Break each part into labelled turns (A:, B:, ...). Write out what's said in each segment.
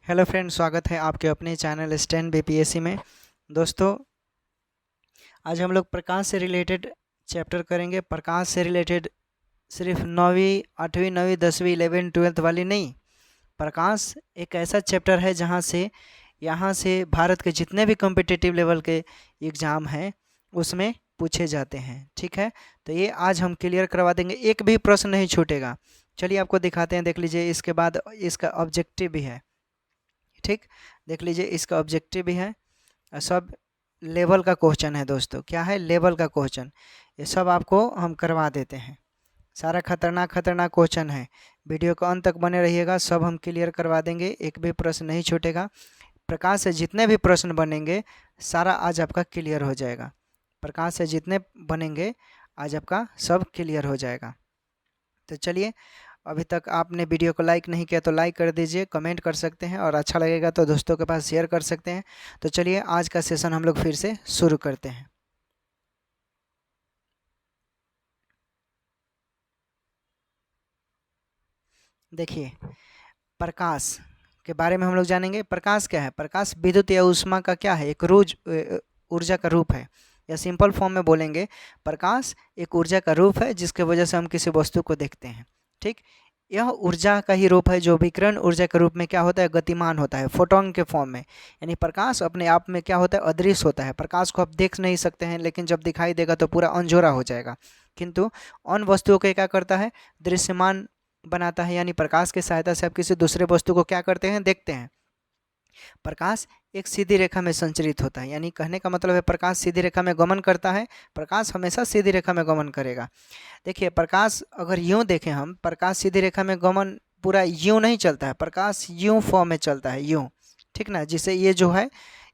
A: Hello friend, स्वागत है आपके अपने चैनल स्टैंड बीपीएससी में। दोस्तों, आज हम लोग प्रकाश से रिलेटेड चैप्टर करेंगे। प्रकाश से रिलेटेड सिर्फ 9वीं 8वीं 9वीं 10वीं 11वीं 12th वाली नहीं। प्रकाश एक ऐसा चैप्टर है जहाँ से यहाँ से भारत के जितने भी कॉम्पिटिटिव लेवल के एग्ज़ाम हैं उसमें पूछे जाते हैं। ठीक है, तो ये आज हम क्लियर करवा देंगे, एक भी प्रश्न नहीं छूटेगा। चलिए आपको दिखाते हैं, देख लीजिए। इसके बाद इसका ऑब्जेक्टिव भी है। ठीक, देख लीजिए, इसका ऑब्जेक्टिव भी है। सब लेवल का क्वेश्चन है दोस्तों। क्या है? लेवल का क्वेश्चन। ये सब आपको हम करवा देते हैं। सारा खतरनाक खतरनाक क्वेश्चन है। वीडियो को अंत तक बने रहिएगा, सब हम क्लियर करवा देंगे, एक भी प्रश्न नहीं छूटेगा। प्रकाश से जितने भी प्रश्न बनेंगे सारा आज आपका क्लियर हो जाएगा। प्रकाश से जितने बनेंगे आज आपका सब क्लियर हो जाएगा। तो चलिए, अभी तक आपने वीडियो को लाइक नहीं किया तो लाइक कर दीजिए, कमेंट कर सकते हैं, और अच्छा लगेगा तो दोस्तों के पास शेयर कर सकते हैं। तो चलिए आज का सेशन हम लोग फिर से शुरू करते हैं। देखिए, प्रकाश के बारे में हम लोग जानेंगे। प्रकाश क्या है? प्रकाश विद्युत या ऊष्मा का क्या है? एक ऊर्जा का रूप है, या सिंपल फॉर्म में बोलेंगे, प्रकाश एक ऊर्जा का रूप है जिसके वजह से हम किसी वस्तु को देखते हैं। ठीक, यह ऊर्जा का ही रूप है जो विकिरण ऊर्जा के रूप में क्या होता है? गतिमान होता है, फोटोन के फॉर्म में। यानी प्रकाश अपने आप में क्या होता है? अदृश्य होता है। प्रकाश को आप देख नहीं सकते हैं, लेकिन जब दिखाई देगा तो पूरा अंजोरा हो जाएगा। किंतु उन वस्तुओं को क्या करता है? दृश्यमान बनाता है। यानी प्रकाश की सहायता से आप किसी दूसरे वस्तु को क्या करते हैं? देखते हैं। प्रकाश एक सीधी रेखा में संचरित होता है, यानी कहने का मतलब है प्रकाश सीधी रेखा में गमन करता है। प्रकाश हमेशा सीधी रेखा में गमन करेगा। देखिए, प्रकाश अगर यूं देखें हम, प्रकाश सीधी रेखा में गमन पूरा यूं नहीं चलता है, प्रकाश यूं फॉर्म में चलता है, यूं। ठीक ना, जिसे ये जो है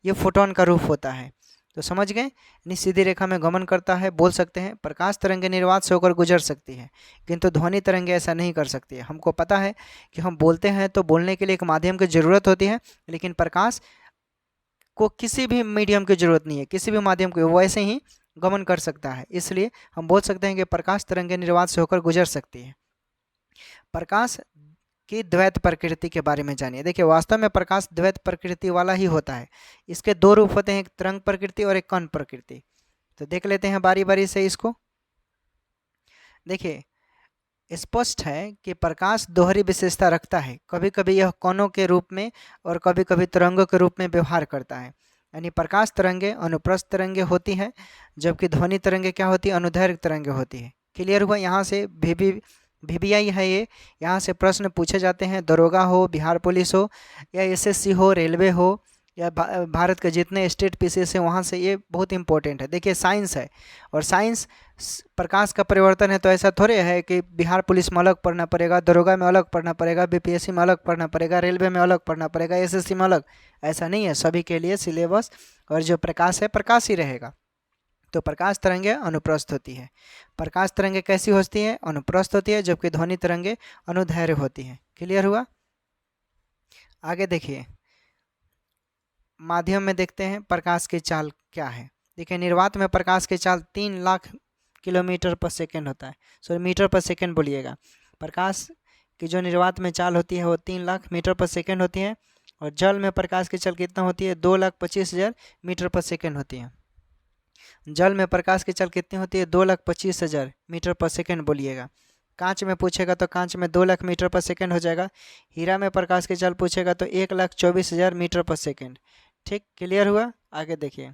A: ये फोटोन का रूप होता है। तो समझ गए? यानी सीधी रेखा में गमन करता है। बोल सकते हैं प्रकाश तरंगे निर्वात से होकर गुजर सकती है, किंतु ध्वनि तरंगे ऐसा नहीं कर सकती है। हमको पता है कि हम बोलते हैं तो बोलने के लिए एक माध्यम की ज़रूरत होती है, लेकिन प्रकाश को किसी भी मीडियम की ज़रूरत नहीं है, किसी भी माध्यम को वैसे ही गमन कर सकता है। इसलिए हम बोल सकते हैं कि प्रकाश तरंगे निर्वात से होकर गुजर सकती है। प्रकाश की द्वैत प्रकृति के बारे में जानिए। देखिए, वास्तव में प्रकाश द्वैत प्रकृति वाला ही होता है। इसके दो रूप होते हैं, एक तरंग प्रकृति और एक कण प्रकृति। तो देख लेते हैं बारी बारी से इसको। देखिए, स्पष्ट है कि प्रकाश दोहरी विशेषता रखता है। कभी कभी यह कणों के रूप में और कभी कभी तरंगों के रूप में व्यवहार करता है। यानी प्रकाश तरंगे अनुप्रस्थ तरंगे होती है, जबकि ध्वनि तरंगे क्या होती है? अनुदैर्घ्य तरंगे होती है। क्लियर हुआ? यहाँ से VVI है ये। यहाँ से प्रश्न पूछे जाते हैं, दरोगा हो, बिहार पुलिस हो, या SSC हो, रेलवे हो, या भारत के जितने स्टेट पीसीएस हैं वहाँ से। ये बहुत इंपॉर्टेंट है। देखिए, साइंस है, और साइंस प्रकाश का परिवर्तन है, तो ऐसा थोड़े है कि बिहार पुलिस में अलग पढ़ना पड़ेगा, दरोगा में अलग पढ़ना पड़ेगा, बीपीएससी में अलग पढ़ना पड़ेगा, रेलवे में अलग पढ़ना पड़ेगा, SSC में अलग। ऐसा नहीं है, सभी के लिए सिलेबस और जो प्रकाश है प्रकाश ही रहेगा। तो प्रकाश तरंगे अनुप्रस्थ होती है। प्रकाश तरंगे कैसी होती है? अनुप्रस्थ होती है, जबकि ध्वनि तरंगे अनुदैर्घ्य होती है। क्लियर हुआ? आगे देखिए, माध्यम में देखते हैं प्रकाश की चाल क्या है। देखिए, निर्वात में प्रकाश की चाल 3 लाख किलोमीटर पर सेकेंड होता है। सॉरी, मीटर पर सेकेंड बोलिएगा। प्रकाश की जो निर्वात में चाल होती है वो 3 लाख मीटर पर सेकेंड होती है। और जल में प्रकाश की चाल कितना होती है? 2,25,000 मीटर पर सेकेंड होती है। जल में प्रकाश की चाल कितनी होती है? 2,25,000 मीटर पर सेकेंड बोलिएगा। कांच में पूछेगा तो कांच में 2 लाख मीटर पर सेकेंड हो जाएगा। हीरा में प्रकाश की चाल पूछेगा तो 1,24,000 मीटर पर सेकेंड। ठीक, क्लियर हुआ? आगे देखिए,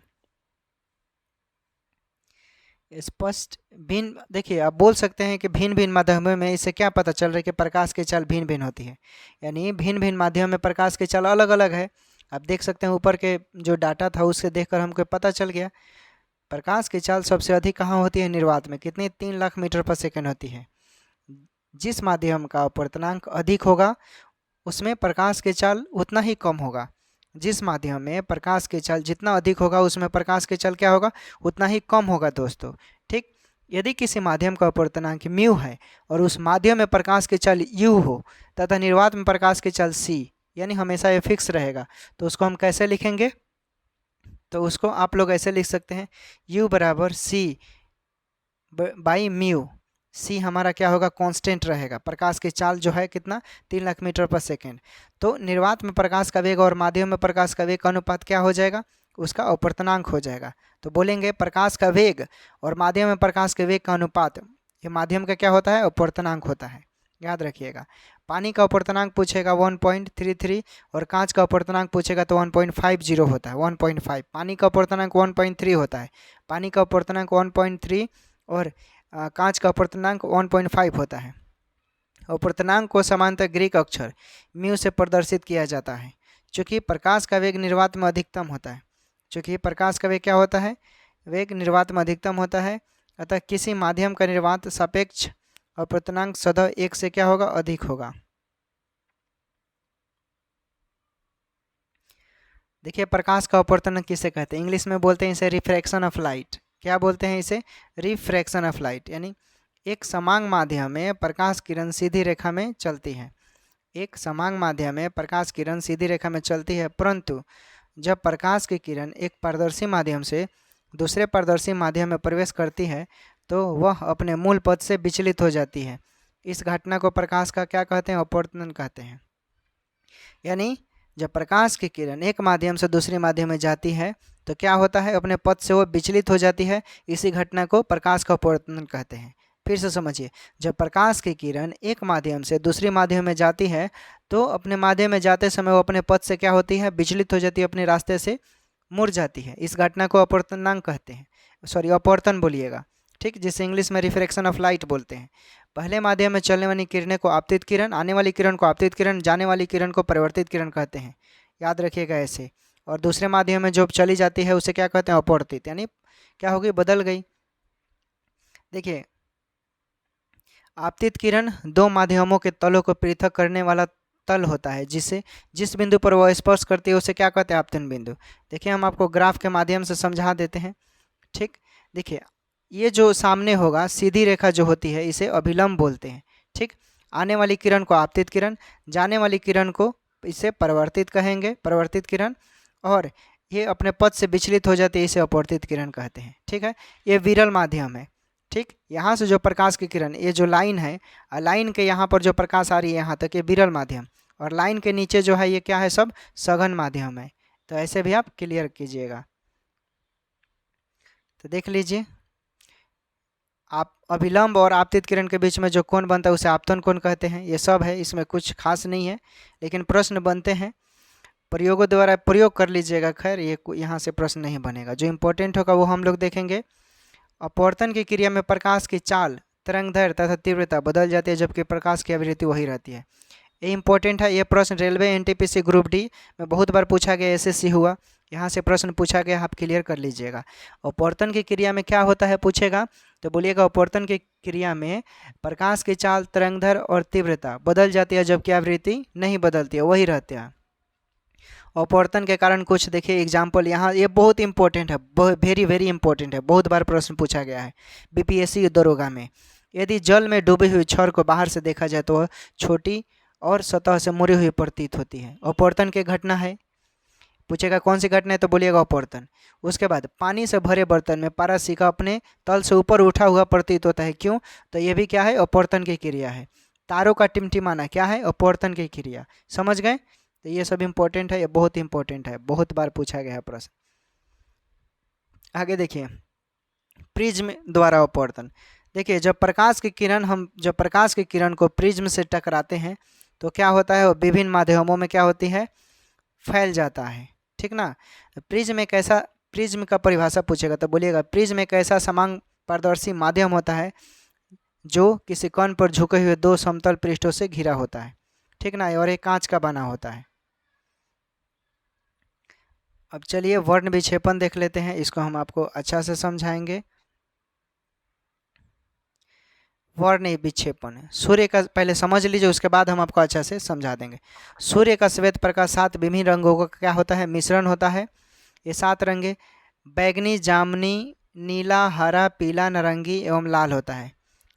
A: स्पष्ट भिन्न। देखिए, आप बोल सकते हैं कि भिन्न भिन्न माध्यमों में इससे क्या पता चल रहा है कि प्रकाश की चाल भिन्न भिन्न होती है। यानी भिन्न भिन्न माध्यम में प्रकाश की चाल अलग अलग है। आप देख सकते हैं ऊपर के जो डाटा था उससे देखकर हमको पता चल गया। प्रकाश की चाल सबसे अधिक कहाँ होती है? निर्वात में। कितनी? 3 लाख मीटर पर सेकेंड होती है। जिस माध्यम का अपवर्तनांक अधिक होगा उसमें प्रकाश की चाल उतना ही कम होगा। जिस माध्यम में प्रकाश की चाल जितना अधिक होगा उसमें प्रकाश की चाल क्या होगा? उतना ही कम होगा दोस्तों। ठीक, यदि किसी माध्यम का अपवर्तनांक म्यू है और उस माध्यम में प्रकाश की चाल यू हो तथा निर्वात में प्रकाश की चाल सी, यानी हमेशा ये फिक्स रहेगा, तो उसको हम कैसे लिखेंगे? तो उसको आप लोग ऐसे लिख सकते हैं, U बराबर C बाई म्यू। सी हमारा क्या होगा, कांस्टेंट रहेगा। प्रकाश की चाल जो है कितना, 3 लाख मीटर पर सेकेंड। तो निर्वात में प्रकाश का वेग और माध्यम में प्रकाश का वेग का अनुपात क्या हो जाएगा, उसका अपवर्तनांक हो जाएगा। तो बोलेंगे प्रकाश का वेग और माध्यम में प्रकाश के वेग का अनुपात, ये माध्यम का क्या होता है, अपवर्तनांक होता है, याद रखिएगा। पानी का अपवर्तनांक पूछेगा 1.33 और कांच का अपवर्तनांक पूछेगा तो 1.50 होता है, 1.5। पानी का अपवर्तनांक 1.3 होता है, पानी का अपवर्तनांक 1.3 और कांच का अपवर्तनांक 1.5 होता है। अपवर्तनांक को समांतर ग्रीक अक्षर म्यू से प्रदर्शित किया जाता है। चूँकि प्रकाश का वेग निर्वात में अधिकतम होता है, चूँकि प्रकाश का वेग क्या होता है, वेग निर्वात में अधिकतम होता है, अतः किसी माध्यम का निर्वात सापेक्ष अपवर्तनांक सदैव 1 से क्या होगा, अधिक होगा। देखिए प्रकाश का अपवर्तन किसे कहते हैं, इंग्लिश में बोलते हैं इसे रिफ्रैक्शन ऑफ लाइट। क्या बोलते हैं इसे, रिफ्रैक्शन ऑफ लाइट। यानी एक समान माध्यम में प्रकाश किरण सीधी रेखा में चलती है, एक समान माध्यम में प्रकाश किरण सीधी रेखा में चलती है, परंतु जब प्रकाश की किरण एक पारदर्शी माध्यम से दूसरे पारदर्शी माध्यम में प्रवेश करती है तो वह अपने मूल पथ से विचलित हो जाती है। इस घटना को प्रकाश का क्या कहते हैं, अपवर्तन कहते हैं। यानी जब प्रकाश की किरण एक माध्यम से दूसरे माध्यम में जाती है तो क्या होता है, अपने पथ से वो विचलित हो जाती है। इसी घटना को प्रकाश का अपवर्तन कहते हैं। फिर से समझिए, जब प्रकाश की किरण एक माध्यम से दूसरे माध्यम में जाती है तो अपने माध्यम में जाते समय वो अपने पथ से क्या होती है, विचलित हो जाती है, अपने रास्ते से मुड़ जाती है। इस घटना को अपवर्तनांक कहते हैं, सॉरी अपवर्तन बोलिएगा, ठीक, जिसे इंग्लिश में रिफ्रैक्शन ऑफ लाइट बोलते हैं। पहले माध्यम में चलने वाली किरणें को आपतित किरण, आने वाली किरण को आपतित किरण, जाने वाली किरण को परिवर्तित किरण कहते हैं, याद रखिएगा ऐसे। और दूसरे माध्यम में जो चली जाती है उसे क्या कहते हैं, अपवर्तित, यानी क्या हो गई, बदल गई। देखिए आपतित किरण दो माध्यमों के तलों को पृथक करने वाला तल होता है, जिस बिंदु पर वह स्पर्श करती है उसे क्या कहते हैं, आपतन बिंदु। देखिए हम आपको ग्राफ के माध्यम से समझा देते हैं, ठीक। देखिए ये जो सामने होगा सीधी रेखा जो होती है इसे अभिलंब बोलते हैं, ठीक। आने वाली किरण को आपतित किरण, जाने वाली किरण को इसे परिवर्तित कहेंगे, परिवर्तित किरण, और ये अपने पथ से विचलित हो जाती है, इसे अपवर्तित किरण कहते हैं, ठीक है। ये विरल माध्यम है, ठीक। यहाँ से जो प्रकाश की किरण, ये जो लाइन है, लाइन के यहाँ पर जो प्रकाश आ रही है यहाँ तक, ये विरल माध्यम, और लाइन के नीचे जो है ये क्या है, सब सघन माध्यम है। तो ऐसे भी आप क्लियर कीजिएगा। तो देख लीजिए, आप अभिलंब और आपतित किरण के बीच में जो कोण बनता है उसे आपतन कोण कहते हैं। ये सब है, इसमें कुछ खास नहीं है, लेकिन प्रश्न बनते हैं, प्रयोगों द्वारा प्रयोग कर लीजिएगा। खैर ये यहाँ से प्रश्न नहीं बनेगा, जो इम्पोर्टेंट होगा वो हम लोग देखेंगे। अपवर्तन की क्रिया में प्रकाश की चाल, तरंगदैर्घ्य तथा तीव्रता बदल जाती है, जबकि प्रकाश की आवृत्ति वही रहती है। ये इंपॉर्टेंट है। ये प्रश्न रेलवे एनटीपीसी ग्रुप डी में बहुत बार पूछा गया, एसएससी हुआ, यहाँ से प्रश्न पूछा गया, आप क्लियर कर लीजिएगा। अपवर्तन की क्रिया में क्या होता है पूछेगा तो बोलिएगा, अपवर्तन की क्रिया में प्रकाश की चाल, तरंगदैर्घ्य और तीव्रता बदल जाती है, जबकि आवृत्ति नहीं बदलती है, वही रहती है। अपवर्तन के कारण कुछ देखिए एग्जाम्पल यहाँ, ये बहुत इंपॉर्टेंट है, वेरी वेरी इंपॉर्टेंट है, बहुत बार प्रश्न पूछा गया है बीपीएससी दरोगा में। यदि जल में डूबी हुई छड़ को बाहर से देखा जाए तो वह छोटी और सतह से मुड़ी हुई प्रतीत होती है, अपवर्तन की घटना है। पूछेगा कौन सी घटना है तो बोलिएगा अपवर्तन। उसके बाद पानी से भरे बर्तन में पारदर्शिका अपने तल से ऊपर उठा हुआ प्रतीत होता है, क्यों, तो ये भी क्या है, अपवर्तन की क्रिया है। तारों का टिमटिमाना क्या है, अपवर्तन की क्रिया, समझ गए। तो ये सब इंपॉर्टेंट है, ये बहुत इंपॉर्टेंट है, बहुत बार पूछा गया है प्रश्न। आगे देखिए, प्रिज्म द्वारा अपवर्तन। देखिए जब प्रकाश की किरण को प्रिज्म से टकराते हैं तो क्या होता है, वो विभिन्न माध्यमों में क्या होती है, फैल जाता है, ठीक ना। प्रिज्म का परिभाषा पूछेगा तो बोलिएगा, प्रिज्म एक ऐसा समान पारदर्शी माध्यम होता है जो किसी कोण पर झुके हुए दो समतल पृष्ठों से घिरा होता है, ठीक ना, और एक कांच का बना होता है। अब चलिए वर्ण विक्षेपण देख लेते हैं, इसको हम आपको अच्छा से समझाएंगे। वर्ण विक्षेपण, सूर्य का पहले समझ लीजिए, उसके बाद हम आपको अच्छा से समझा देंगे। सूर्य का श्वेत प्रकाश 7 विभिन्न रंगों का क्या होता है, मिश्रण होता है। ये 7 रंगे बैगनी, जामुनी, नीला, हरा, पीला, नारंगी एवं लाल होता है,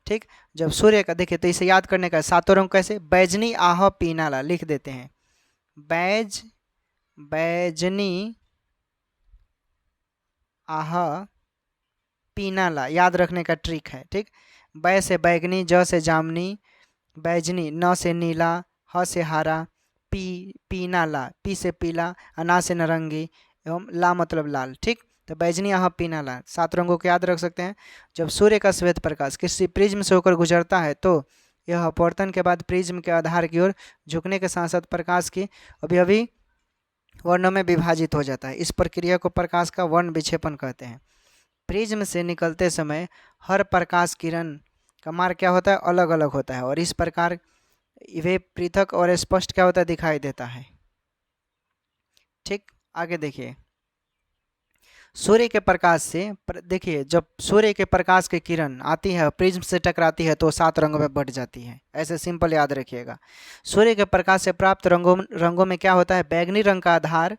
A: ठीक। जब सूर्य का देखिए तो इसे याद करने का, 7 रंग कैसे, बैजनी, आह, पीना, लाल, लिख देते हैं, बैजनी, आह, पीना, ला, याद रखने का ट्रिक है, ठीक। बै से बैगनी, ज से जामनी, बैजनी, न से नीला, ह से हारा, पीना ला, पी से पीला, अना से नारंगी एवं ला मतलब लाल। ठीक, तो बैजनी, आह, पीना, ला 7 रंगों को याद रख सकते हैं। जब सूर्य का श्वेत प्रकाश किसी प्रिज्म से होकर गुजरता है तो यह अपवर्तन के बाद प्रिज्म के आधार की ओर झुकने के साथ साथ प्रकाश की अभी वर्णों में विभाजित हो जाता है। इस प्रक्रिया को प्रकाश का वर्ण विक्षेपण कहते हैं। प्रिज्म से निकलते समय हर प्रकाश किरण का मार्ग क्या होता है, अलग अलग होता है, और इस प्रकार वे पृथक और स्पष्ट क्या होता है, दिखाई देता है। ठीक, आगे देखिए, सूर्य के प्रकाश से देखिए, जब सूर्य के प्रकाश की किरण आती है प्रिज्म से टकराती है तो 7 रंगों में बढ़ जाती है। ऐसे सिंपल याद रखिएगा। सूर्य के प्रकाश से प्राप्त रंगों में क्या होता है, बैगनी रंग का आधार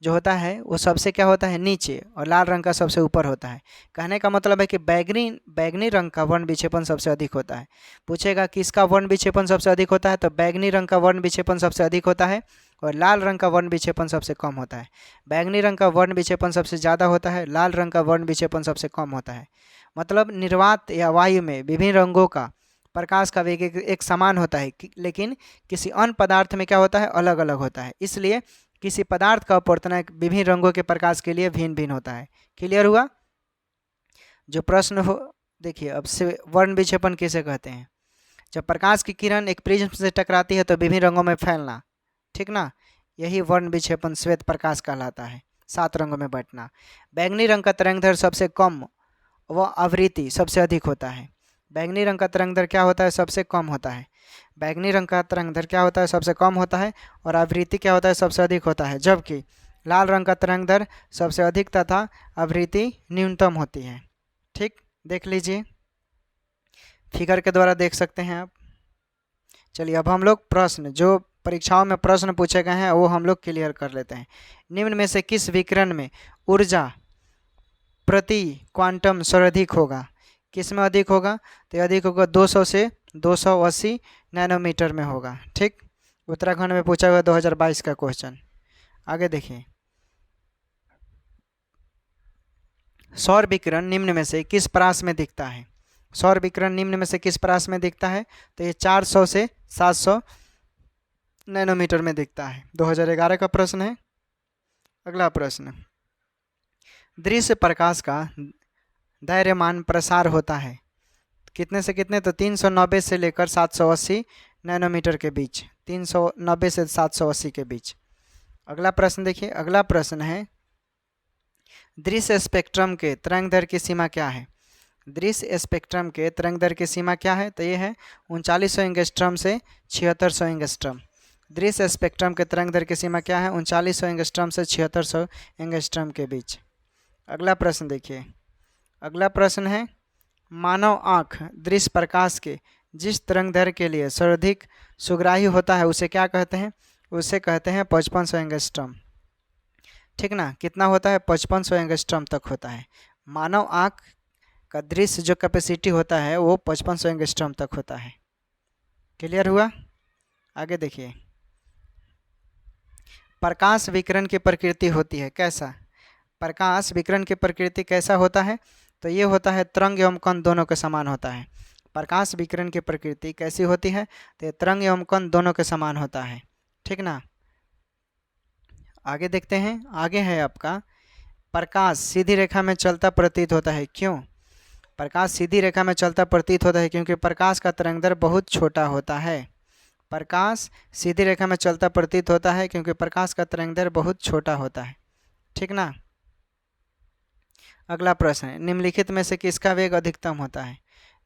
A: जो होता है वो सबसे क्या होता है, नीचे, और लाल रंग का सबसे ऊपर होता है। कहने का मतलब है कि बैगनी रंग का वर्ण विक्षेपण सबसे अधिक होता है। पूछेगा किसका वर्ण विक्षेपण सबसे अधिक होता है, तो बैगनी रंग का वर्ण विक्षेपण सबसे अधिक होता है और लाल रंग का वर्ण विक्षेपण सबसे कम होता है। बैगनी रंग का वर्ण विक्षेपण सबसे ज़्यादा होता है, लाल रंग का वर्ण विक्षेपण सबसे कम होता है। मतलब निर्वात या वायु में विभिन्न रंगों का प्रकाश का वेग एक समान होता है, लेकिन किसी अन्य पदार्थ में क्या होता है, अलग अलग होता है। इसलिए किसी पदार्थ का अपवर्तन विभिन्न रंगों के प्रकाश के लिए भिन्न भिन्न होता है। क्लियर हुआ? जो प्रश्न हो, देखिए अब से वर्ण विक्षेपण किसे कहते हैं, जब प्रकाश की किरण एक प्रिज्म से टकराती है तो विभिन्न रंगों में फैलना, ठीक ना, यही वर्ण विक्षेपण श्वेत प्रकाश कहलाता है। 7 रंगों में बंटना। बैगनी रंग का तरंगदैर्घ्य सबसे कम व आवृत्ति सबसे अधिक होता है। बैगनी रंग का तरंगदैर्घ्य क्या होता है, सबसे कम होता है। बैगनी रंग का तरंगदैर्घ्य क्या होता है, सबसे कम होता है, और आवृत्ति क्या होता है, सबसे अधिक होता है। जबकि लाल रंग का तरंगदैर्घ्य सबसे अधिक तथा आवृत्ति न्यूनतम होती है। ठीक, देख लीजिए, फिगर के द्वारा देख सकते हैं आप। चलिए अब हम लोग प्रश्न, जो परीक्षाओं में प्रश्न पूछे गए हैं वो हम लोग क्लियर कर लेते हैं। निम्न में से किस विकिरण में ऊर्जा प्रति क्वांटम सर्वाधिक होगा? किस में अधिक होगा, तो अधिक होगा 200 से 280 नैनोमीटर में होगा। ठीक, उत्तराखंड में पूछा हुआ 2022 का क्वेश्चन। आगे देखिए, सौर विकिरण निम्न में से किस परास में दिखता है? सौर विकिरण निम्न में से किस परास में दिखता है, तो ये 400 से 700 नैनोमीटर में दिखता है। 2011 का प्रश्न है। अगला प्रश्न, दृश्य प्रकाश का दायरेमान प्रसार होता है कितने से कितने, तो 390 से लेकर 780 नैनोमीटर के बीच, 390 से 780 के बीच। अगला प्रश्न देखिए, अगला प्रश्न है, दृश्य स्पेक्ट्रम के तरंगदैर्घ्य की सीमा क्या है? दृश्य स्पेक्ट्रम के तरंगदैर्घ्य की सीमा क्या है, तो ये है 3900 एंगस्ट्रम से 7600 एंगस्ट्रम। दृश्य स्पेक्ट्रम के तरंगदैर्घ्य की सीमा क्या है, 3900 एंगस्ट्रम से 7600 एंगस्ट्रम के बीच। अगला प्रश्न देखिए, अगला प्रश्न है, मानव आँख दृश्य प्रकाश के जिस तरंगदैर्घ्य के लिए सर्वाधिक सुग्राही होता है उसे क्या कहते हैं? उसे कहते हैं 5500 एंगस्ट्रम। ठीक ना, कितना होता है, 5500 एंगस्ट्रम तक होता है। मानव आँख का दृश्य जो कैपेसिटी होता है वो 5500 एंगस्ट्रम तक होता है। क्लियर हुआ? आगे देखिए, प्रकाश विकिरण की प्रकृति होती है कैसा? प्रकाश विकिरण की प्रकृति कैसा होता है, तो ये होता है तरंग एवं कण दोनों के समान होता है। प्रकाश विकिरण की प्रकृति कैसी होती है, तो तरंग एवं कण दोनों के समान होता है। ठीक ना, आगे देखते हैं। आगे है आपका, प्रकाश सीधी रेखा में चलता प्रतीत होता है। क्यों प्रकाश सीधी रेखा में चलता प्रतीत होता है? क्योंकि प्रकाश का तरंगदैर्घ्य बहुत छोटा होता है। प्रकाश सीधी रेखा में चलता प्रतीत होता है क्योंकि प्रकाश का तरंगदैर्घ्य बहुत छोटा होता है। ठीक ना, अगला प्रश्न है, निम्नलिखित में से किसका वेग अधिकतम होता है?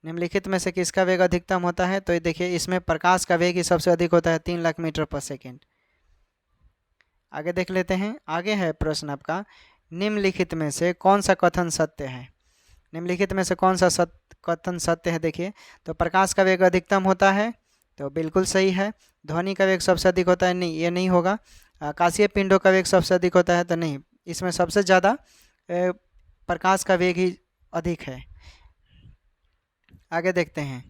A: निम्नलिखित में से किसका वेग अधिकतम होता है, तो ये देखिए, इसमें प्रकाश का वेग ही सबसे अधिक होता है, 3 लाख मीटर पर सेकेंड। आगे देख लेते हैं। आगे है प्रश्न आपका, निम्नलिखित में से कौन सा कथन सत्य है? निम्नलिखित में से कौन सा कथन सत्य है? देखिए, तो प्रकाश का वेग अधिकतम होता है, तो बिल्कुल सही है। ध्वनि का वेग सबसे अधिक होता है, नहीं, ये नहीं होगा। आकाशीय पिंडों का वेग सबसे अधिक होता है, तो नहीं, इसमें सबसे ज़्यादा प्रकाश का वेग ही अधिक है। आगे देखते हैं,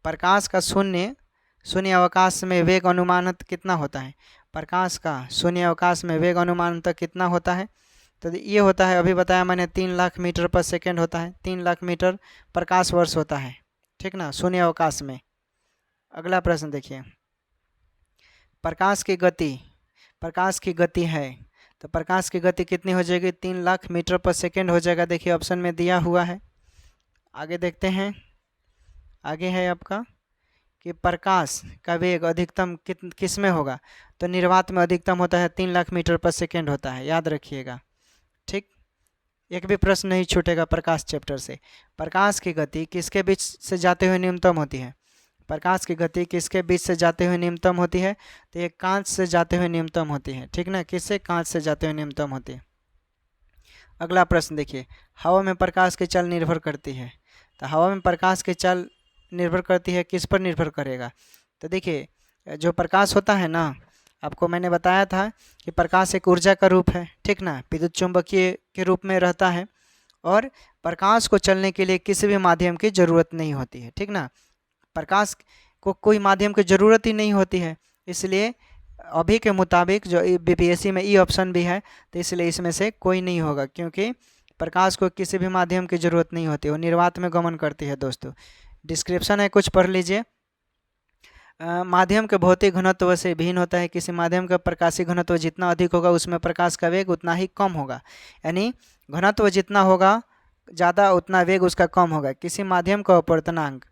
A: प्रकाश का शून्य अवकाश में वेग अनुमानतः कितना होता है? प्रकाश का शून्य अवकाश में वेग अनुमानतः कितना होता है? तो ये होता है, अभी बताया मैंने 3 लाख मीटर पर सेकेंड होता है, 3 लाख मीटर प्रकाश वर्ष होता है, ठीक ना, शून्य अवकाश में। अगला प्रश्न देखिए, प्रकाश की गति है, तो प्रकाश की गति कितनी हो जाएगी? 3 लाख मीटर पर सेकेंड हो जाएगा। देखिए ऑप्शन में दिया हुआ है। आगे देखते हैं, आगे है आपका कि प्रकाश का वेग अधिकतम किस में होगा? तो निर्वात में अधिकतम होता है 3 लाख मीटर पर सेकेंड होता है, याद रखिएगा, ठीक। एक भी प्रश्न नहीं छूटेगा प्रकाश चैप्टर से। प्रकाश की गति किसके बीच से जाते हुए न्यूनतम होती है? प्रकाश की गति किसके बीच से जाते हुए न्यूनतम होती है? तो ये कांच से जाते हुए न्यूनतम होती है, ठीक ना, किससे? कांच से जाते हुए न्यूनतम होती है। अगला प्रश्न देखिए, हवा में प्रकाश की चाल निर्भर करती है, तो हवा में प्रकाश की चाल निर्भर करती है, किस पर निर्भर करेगा? तो देखिए जो प्रकाश होता है ना, आपको मैंने बताया था कि प्रकाश एक ऊर्जा का रूप है, ठीक ना, विद्युत चुंबकीय के रूप में रहता है, और प्रकाश को चलने के लिए किसी भी माध्यम की ज़रूरत नहीं होती है, ठीक ना, प्रकाश को कोई माध्यम की ज़रूरत ही नहीं होती है। इसलिए अभी के मुताबिक जो बीपीएससी में ई ऑप्शन भी है, तो इसलिए इसमें से कोई नहीं होगा, क्योंकि प्रकाश को किसी भी माध्यम की ज़रूरत नहीं होती, वो निर्वात में गमन करती है। दोस्तों डिस्क्रिप्शन है, कुछ पढ़ लीजिए। माध्यम के भौतिक घनत्व से भिन्न होता है। किसी माध्यम का प्रकाशीय घनत्व जितना अधिक होगा उसमें प्रकाश का वेग उतना ही कम होगा, यानी घनत्व जितना होगा ज़्यादा उतना वेग उसका कम होगा। किसी माध्यम का अपवर्तनांक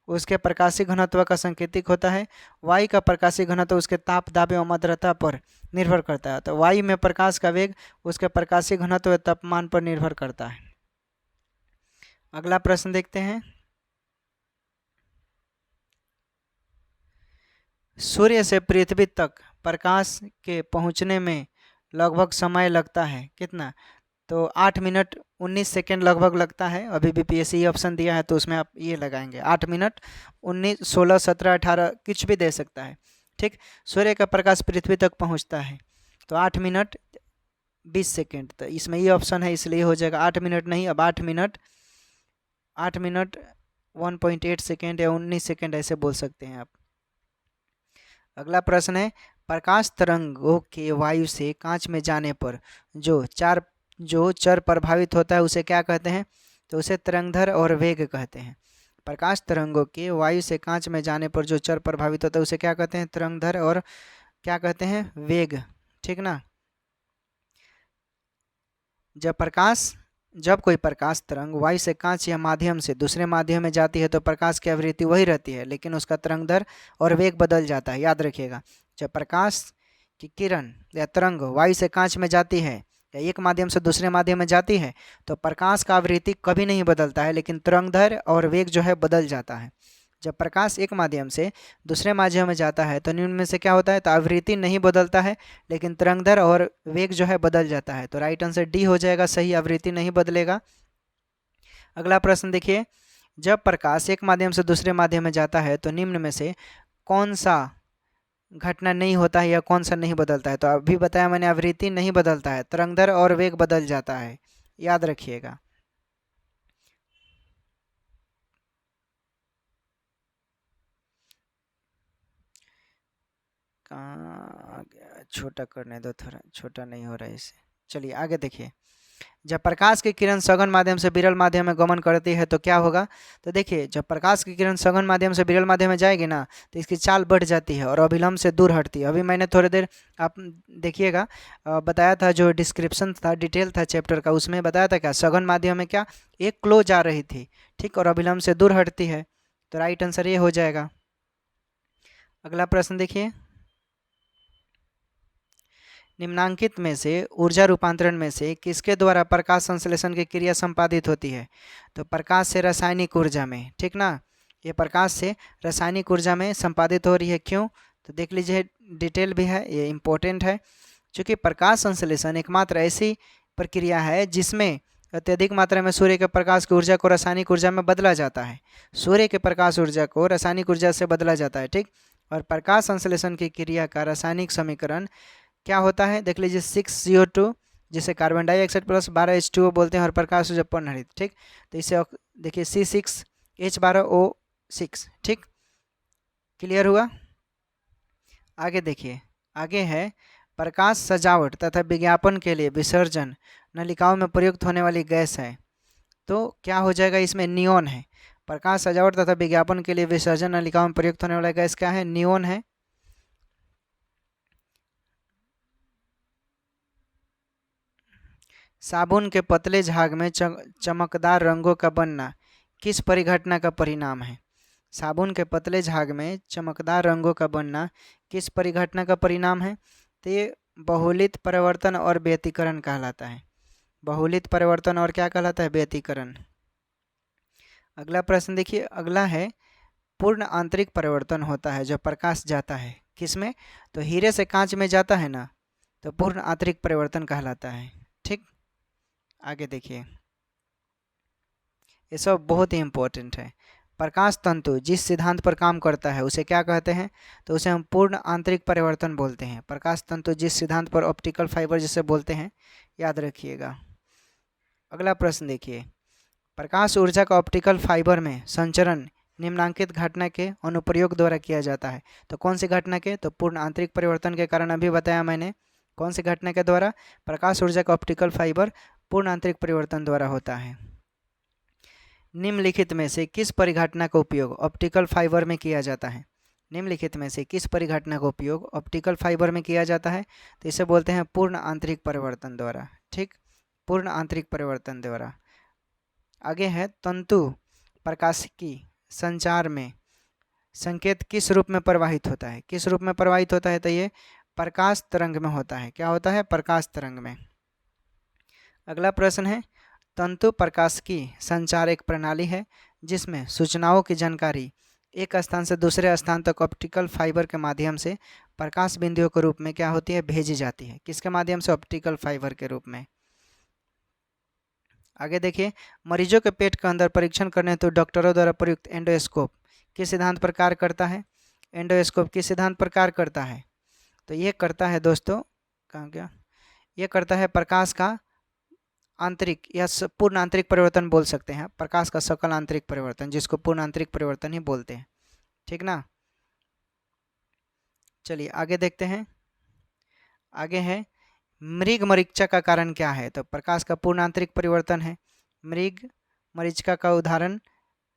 A: उसके प्रकाशीय घनत्व का संकेतिक होता है। वायु का प्रकाशीय घनत्व उसके ताप, दाब एवं आर्द्रता पर निर्भर करता है। तो वायु में प्रकाश का वेग उसके प्रकाशीय घनत्व तापमान पर निर्भर करता है। अगला प्रश्न देखते हैं, सूर्य से पृथ्वी तक प्रकाश के पहुंचने में लगभग समय लगता है कितना? तो 8 मिनट 19 सेकेंड लगभग लगता है। अभी बीपीएससी ऑप्शन दिया है तो उसमें आप ये लगाएंगे 8 मिनट 19, 16, 17, 18 कुछ भी दे सकता है, ठीक। सूर्य का प्रकाश पृथ्वी तक पहुंचता है तो 8 मिनट 20 सेकेंड, तो इसमें ये ऑप्शन है इसलिए हो जाएगा 8 मिनट नहीं, अब 8 मिनट 1.8 सेकेंड या 19 सेकेंड ऐसे बोल सकते हैं आप। अगला प्रश्न है, प्रकाश तरंगों के वायु से कांच में जाने पर जो चर प्रभावित होता है उसे क्या कहते हैं? तो उसे तरंगधर और वेग कहते हैं। प्रकाश तरंगों के वायु से कांच में जाने पर जो चर प्रभावित होता है उसे क्या कहते हैं? तरंगधर और क्या कहते हैं? वेग, ठीक ना। जब कोई प्रकाश तरंग वायु से कांच या माध्यम से दूसरे माध्यम में जाती है तो प्रकाश की आवृत्ति वही रहती है, लेकिन उसका तरंगधर और वेग बदल जाता है। याद रखिएगा, जब प्रकाश की किरण या तरंग वायु से कांच में जाती है या एक माध्यम से दूसरे माध्यम में जाती है तो प्रकाश का आवृत्ति कभी नहीं बदलता है, लेकिन तरंगधर और वेग जो है बदल जाता है। जब प्रकाश एक माध्यम से दूसरे माध्यम में जाता है तो निम्न में से क्या होता है? तो आवृत्ति नहीं बदलता है, लेकिन तरंगधर और वेग जो है बदल जाता है। तो राइट आंसर डी हो जाएगा सही, आवृत्ति नहीं बदलेगा। अगला प्रश्न देखिए, जब प्रकाश एक माध्यम से दूसरे माध्यम में जाता है तो निम्न में से कौन सा घटना नहीं होता है या कौन सा नहीं बदलता है? तो अभी बताया मैंने, आवृत्ति नहीं बदलता है, तरंगधर और वेग बदल जाता है, याद रखिएगा। कहाँ छोटा करने दो, थोड़ा छोटा नहीं हो रहा है इसे। चलिए आगे देखिए, जब प्रकाश की किरण सघन माध्यम से विरल माध्यम में गमन करती है तो क्या होगा? तो देखिए, जब प्रकाश की किरण सघन माध्यम से विरल माध्यम में जाएगी ना तो इसकी चाल बढ़ जाती है और अभिलंब से दूर हटती है। अभी मैंने थोड़ी देर आप देखिएगा बताया था, जो डिस्क्रिप्शन था डिटेल था चैप्टर का, उसमें बताया था क्या सघन माध्यम में क्या एक क्लोज आ रही थी, ठीक, और अभिलंब से दूर हटती है। तो राइट आंसर ये हो जाएगा। अगला प्रश्न देखिए, निम्नांकित में से ऊर्जा रूपांतरण में से किसके द्वारा प्रकाश संश्लेषण की क्रिया संपादित होती है? तो प्रकाश से रासायनिक ऊर्जा में, ठीक ना, ये प्रकाश से रासायनिक ऊर्जा में संपादित हो रही है। क्यों? तो देख लीजिए, डिटेल भी है, ये इम्पोर्टेंट है। चूँकि प्रकाश संश्लेषण एकमात्र ऐसी प्रक्रिया है जिसमें अत्यधिक मात्रा में सूर्य के प्रकाश की ऊर्जा को रासायनिक ऊर्जा में बदला जाता है। सूर्य के प्रकाश ऊर्जा को रासायनिक ऊर्जा से बदला जाता है, ठीक। और प्रकाश संश्लेषण की क्रिया का रासायनिक समीकरण क्या होता है? देख लीजिए, 6CO2 जिसे कार्बन डाइऑक्साइड प्लस 12H2O बोलते हैं और प्रकाश ऊर्जा पुनर्हरित, ठीक। तो इसे देखिए C6H12O6, ठीक, क्लियर हुआ। आगे देखिए, आगे है प्रकाश सजावट तथा विज्ञापन के लिए विसर्जन नलिकाओं में प्रयुक्त होने वाली गैस है, तो क्या हो जाएगा, इसमें नियोन है। प्रकाश सजावट तथा विज्ञापन के लिए विसर्जन नलिकाओं में प्रयुक्त होने वाला गैस क्या है, नियोन है। साबुन के पतले झाग में चमकदार रंगों का बनना किस परिघटना का परिणाम है। साबुन के पतले झाग में चमकदार रंगों का बनना किस परिघटना का परिणाम है, तो ये बहुलित परिवर्तन और व्यतिकरण कहलाता है। बहुलित परिवर्तन और क्या कहलाता है, व्यतिकरण। अगला प्रश्न देखिए, अगला है पूर्ण आंतरिक परिवर्तन होता है जब प्रकाश जाता है किसमें, तो हीरे से कांच में जाता है ना, तो पूर्ण आंतरिक परिवर्तन कहलाता है। ठीक, आगे देखिए, ये सब बहुत ही इंपॉर्टेंट है। प्रकाश तंतु जिस सिद्धांत पर काम करता है उसे क्या कहते हैं, तो उसे हम पूर्ण आंतरिक परिवर्तन बोलते हैं। प्रकाश तंतु जिस सिद्धांत पर, ऑप्टिकल फाइबर जिसे बोलते हैं, याद रखिएगा। अगला प्रश्न देखिए, प्रकाश ऊर्जा का ऑप्टिकल फाइबर में संचरण निम्नांकित घटना के अनुप्रयोग द्वारा किया जाता है। तो कौन सी घटना के, तो पूर्ण आंतरिक परिवर्तन के कारण, अभी बताया मैंने। कौन सी घटना के द्वारा, प्रकाश ऊर्जा का ऑप्टिकल फाइबर पूर्ण आंतरिक परिवर्तन द्वारा होता है। निम्नलिखित में से किस परिघटना का उपयोग ऑप्टिकल फाइबर में किया जाता है। निम्नलिखित में से किस परिघटना का उपयोग ऑप्टिकल फाइबर में किया जाता है, तो इसे बोलते हैं पूर्ण आंतरिक परिवर्तन द्वारा। ठीक, पूर्ण आंतरिक परिवर्तन द्वारा। आगे है तंतु प्रकाशिकी संचार में संकेत किस रूप में प्रवाहित होता है। किस रूप में प्रवाहित होता है, तो ये प्रकाश तरंग में होता है। क्या होता है, प्रकाश तरंग में। अगला प्रश्न है, तंतु प्रकाशिकी संचार एक प्रणाली है जिसमें सूचनाओं की जानकारी एक स्थान से दूसरे स्थान तक ऑप्टिकल फाइबर के माध्यम से प्रकाश बिंदुओं के रूप में क्या होती है, भेजी जाती है। किसके माध्यम से, ऑप्टिकल फाइबर के रूप में। आगे देखिए, मरीजों के पेट के अंदर परीक्षण करने हेतु डॉक्टरों द्वारा प्रयुक्त एंडोस्कोप किस सिद्धांत पर कार्य करता है। एंडोस्कोप किस सिद्धांत पर कार्य करता है, तो ये करता है दोस्तों, कहाँ गया, ये करता है प्रकाश का आंतरिक या पूर्ण आंतरिक परिवर्तन बोल सकते हैं। प्रकाश का सकल आंतरिक परिवर्तन, जिसको पूर्ण आंतरिक परिवर्तन ही बोलते हैं। ठीक ना, चलिए आगे देखते हैं। आगे है मृग मरीचिका का कारण क्या है, तो प्रकाश का पूर्ण आंतरिक परिवर्तन है। मृग मरीचिका का उदाहरण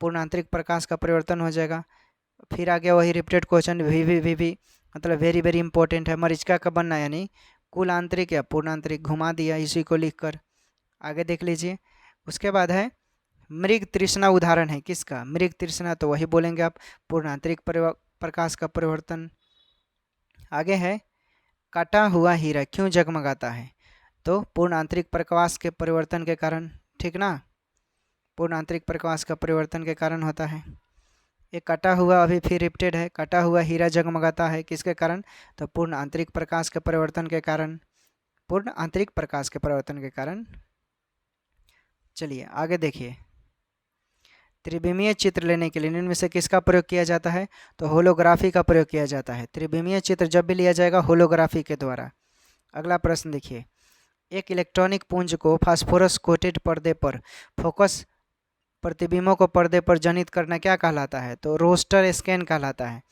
A: पूर्ण आंतरिक प्रकाश का परिवर्तन हो जाएगा। फिर आगे वही रिपीटेड क्वेश्चन, वी मतलब वेरी वेरी इंपॉर्टेंट है। मरीचिका का बनना यानी कुल आंतरिक या पूर्ण आंतरिक, घुमा दिया इसी को लिखकर। आगे देख लीजिए, उसके बाद है मृग तृष्णा उदाहरण है किसका, मृग तृष्णा, तो वही बोलेंगे आप, पूर्ण आंतरिक प्रकाश का परिवर्तन। आगे है काटा हुआ हीरा क्यों जगमगाता है, तो पूर्ण आंतरिक प्रकाश के परिवर्तन के कारण। ठीक ना, पूर्ण आंतरिक प्रकाश का परिवर्तन के कारण होता है। ये कटा हुआ, अभी फिर रिपीटेड है, कटा हुआ हीरा जगमगाता है किसके कारण, तो पूर्ण आंतरिक प्रकाश के परिवर्तन के कारण। पूर्ण आंतरिक प्रकाश के परिवर्तन के कारण। चलिए आगे देखिए, त्रिविमीय चित्र लेने के लिए इनमें से किसका प्रयोग किया जाता है, तो होलोग्राफी का प्रयोग किया जाता है। त्रिविमीय चित्र जब भी लिया जाएगा होलोग्राफी के द्वारा। अगला प्रश्न देखिए, एक इलेक्ट्रॉनिक पुंज को फास्फोरस कोटेड पर्दे पर फोकस प्रतिबिंबों को पर्दे पर जनित करना क्या कहलाता है, तो रोस्टर स्कैन कहलाता है।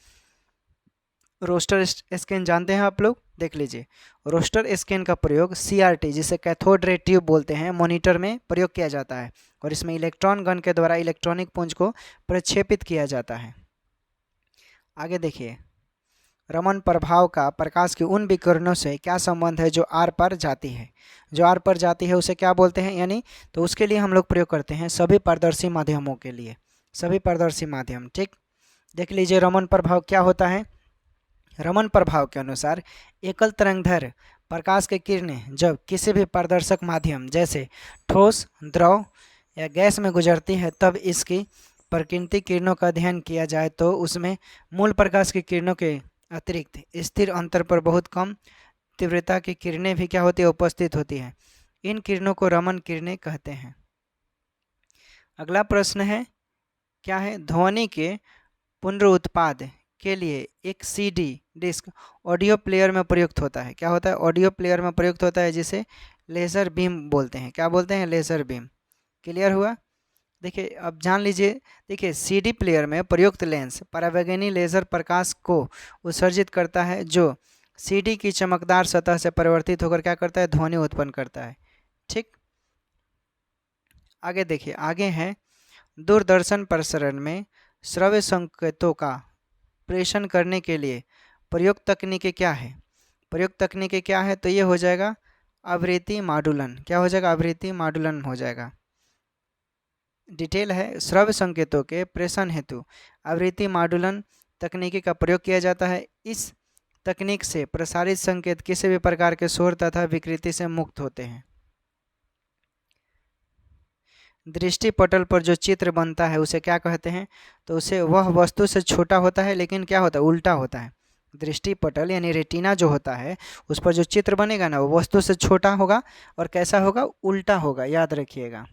A: रोस्टर स्कैन जानते हैं आप लोग, देख लीजिए। रोस्टर स्कैन का प्रयोग CRT जिसे कैथोड रे ट्यूब बोलते हैं, मॉनिटर में प्रयोग किया जाता है और इसमें इलेक्ट्रॉन गन के द्वारा इलेक्ट्रॉनिक पुंज को प्रक्षेपित किया जाता है। आगे देखिए, रमन प्रभाव का प्रकाश की उन विकिरणों से क्या संबंध है जो आर पर जाती है। जो आर पर जाती है उसे क्या बोलते हैं, यानी तो उसके लिए हम लोग प्रयोग करते हैं सभी पारदर्शी माध्यमों के लिए, सभी पारदर्शी माध्यम। ठीक, देख लीजिए रमन प्रभाव क्या होता है। रमन प्रभाव के अनुसार एकल तरंगधर प्रकाश की किरणें जब किसी भी पारदर्शक माध्यम जैसे ठोस, द्रव या गैस में गुजरती है तब इसकी प्रकृति किरणों का अध्ययन किया जाए तो उसमें मूल प्रकाश की किरणों के अतिरिक्त स्थिर अंतर पर बहुत कम तीव्रता की किरणें भी क्या होती है, उपस्थित होती हैं। इन किरणों को रमन किरणें कहते हैं। अगला प्रश्न है, क्या है, ध्वनि के पुनरुत्पाद के लिए एक CD डिस्क ऑडियो प्लेयर में प्रयुक्त होता है। क्या होता है, ऑडियो प्लेयर में प्रयुक्त होता है जिसे लेज़र बीम बोलते हैं। क्या बोलते हैं, लेज़र बीम। क्लियर हुआ। देखिए अब जान लीजिए, देखिए CD प्लेयर में प्रयुक्त लेंस परावैगनी लेज़र प्रकाश को उत्सर्जित करता है जो CD की चमकदार सतह से परिवर्तित होकर क्या करता है, ध्वनि उत्पन्न करता है। ठीक, आगे देखिए, आगे है दूरदर्शन प्रसारण में श्रव्य संकेतों का प्रेषण करने के लिए प्रयुक्त तकनीकें क्या है? प्रयुक्त तकनीकें क्या है? तो ये हो जाएगा आवृत्ति माडुलन। क्या हो जाएगा? आवृत्ति माडुलन हो जाएगा। डिटेल है, श्रव्य संकेतों के प्रेषण हेतु आवृत्ति माडुलन तकनीकी का प्रयोग किया जाता है। इस तकनीक से प्रसारित संकेत किसी भी प्रकार के शोर तथा विकृति से मुक्त होते हैं। दृष्टि पटल पर जो चित्र बनता है उसे क्या कहते हैं? तो उसे, वह वस्तु से छोटा होता है लेकिन क्या होता है? उल्टा होता है। दृष्टि पटल यानी रेटिना जो होता है उस पर जो चित्र बनेगा ना, वो वस्तु से छोटा होगा और कैसा होगा? उल्टा होगा, याद रखिएगा।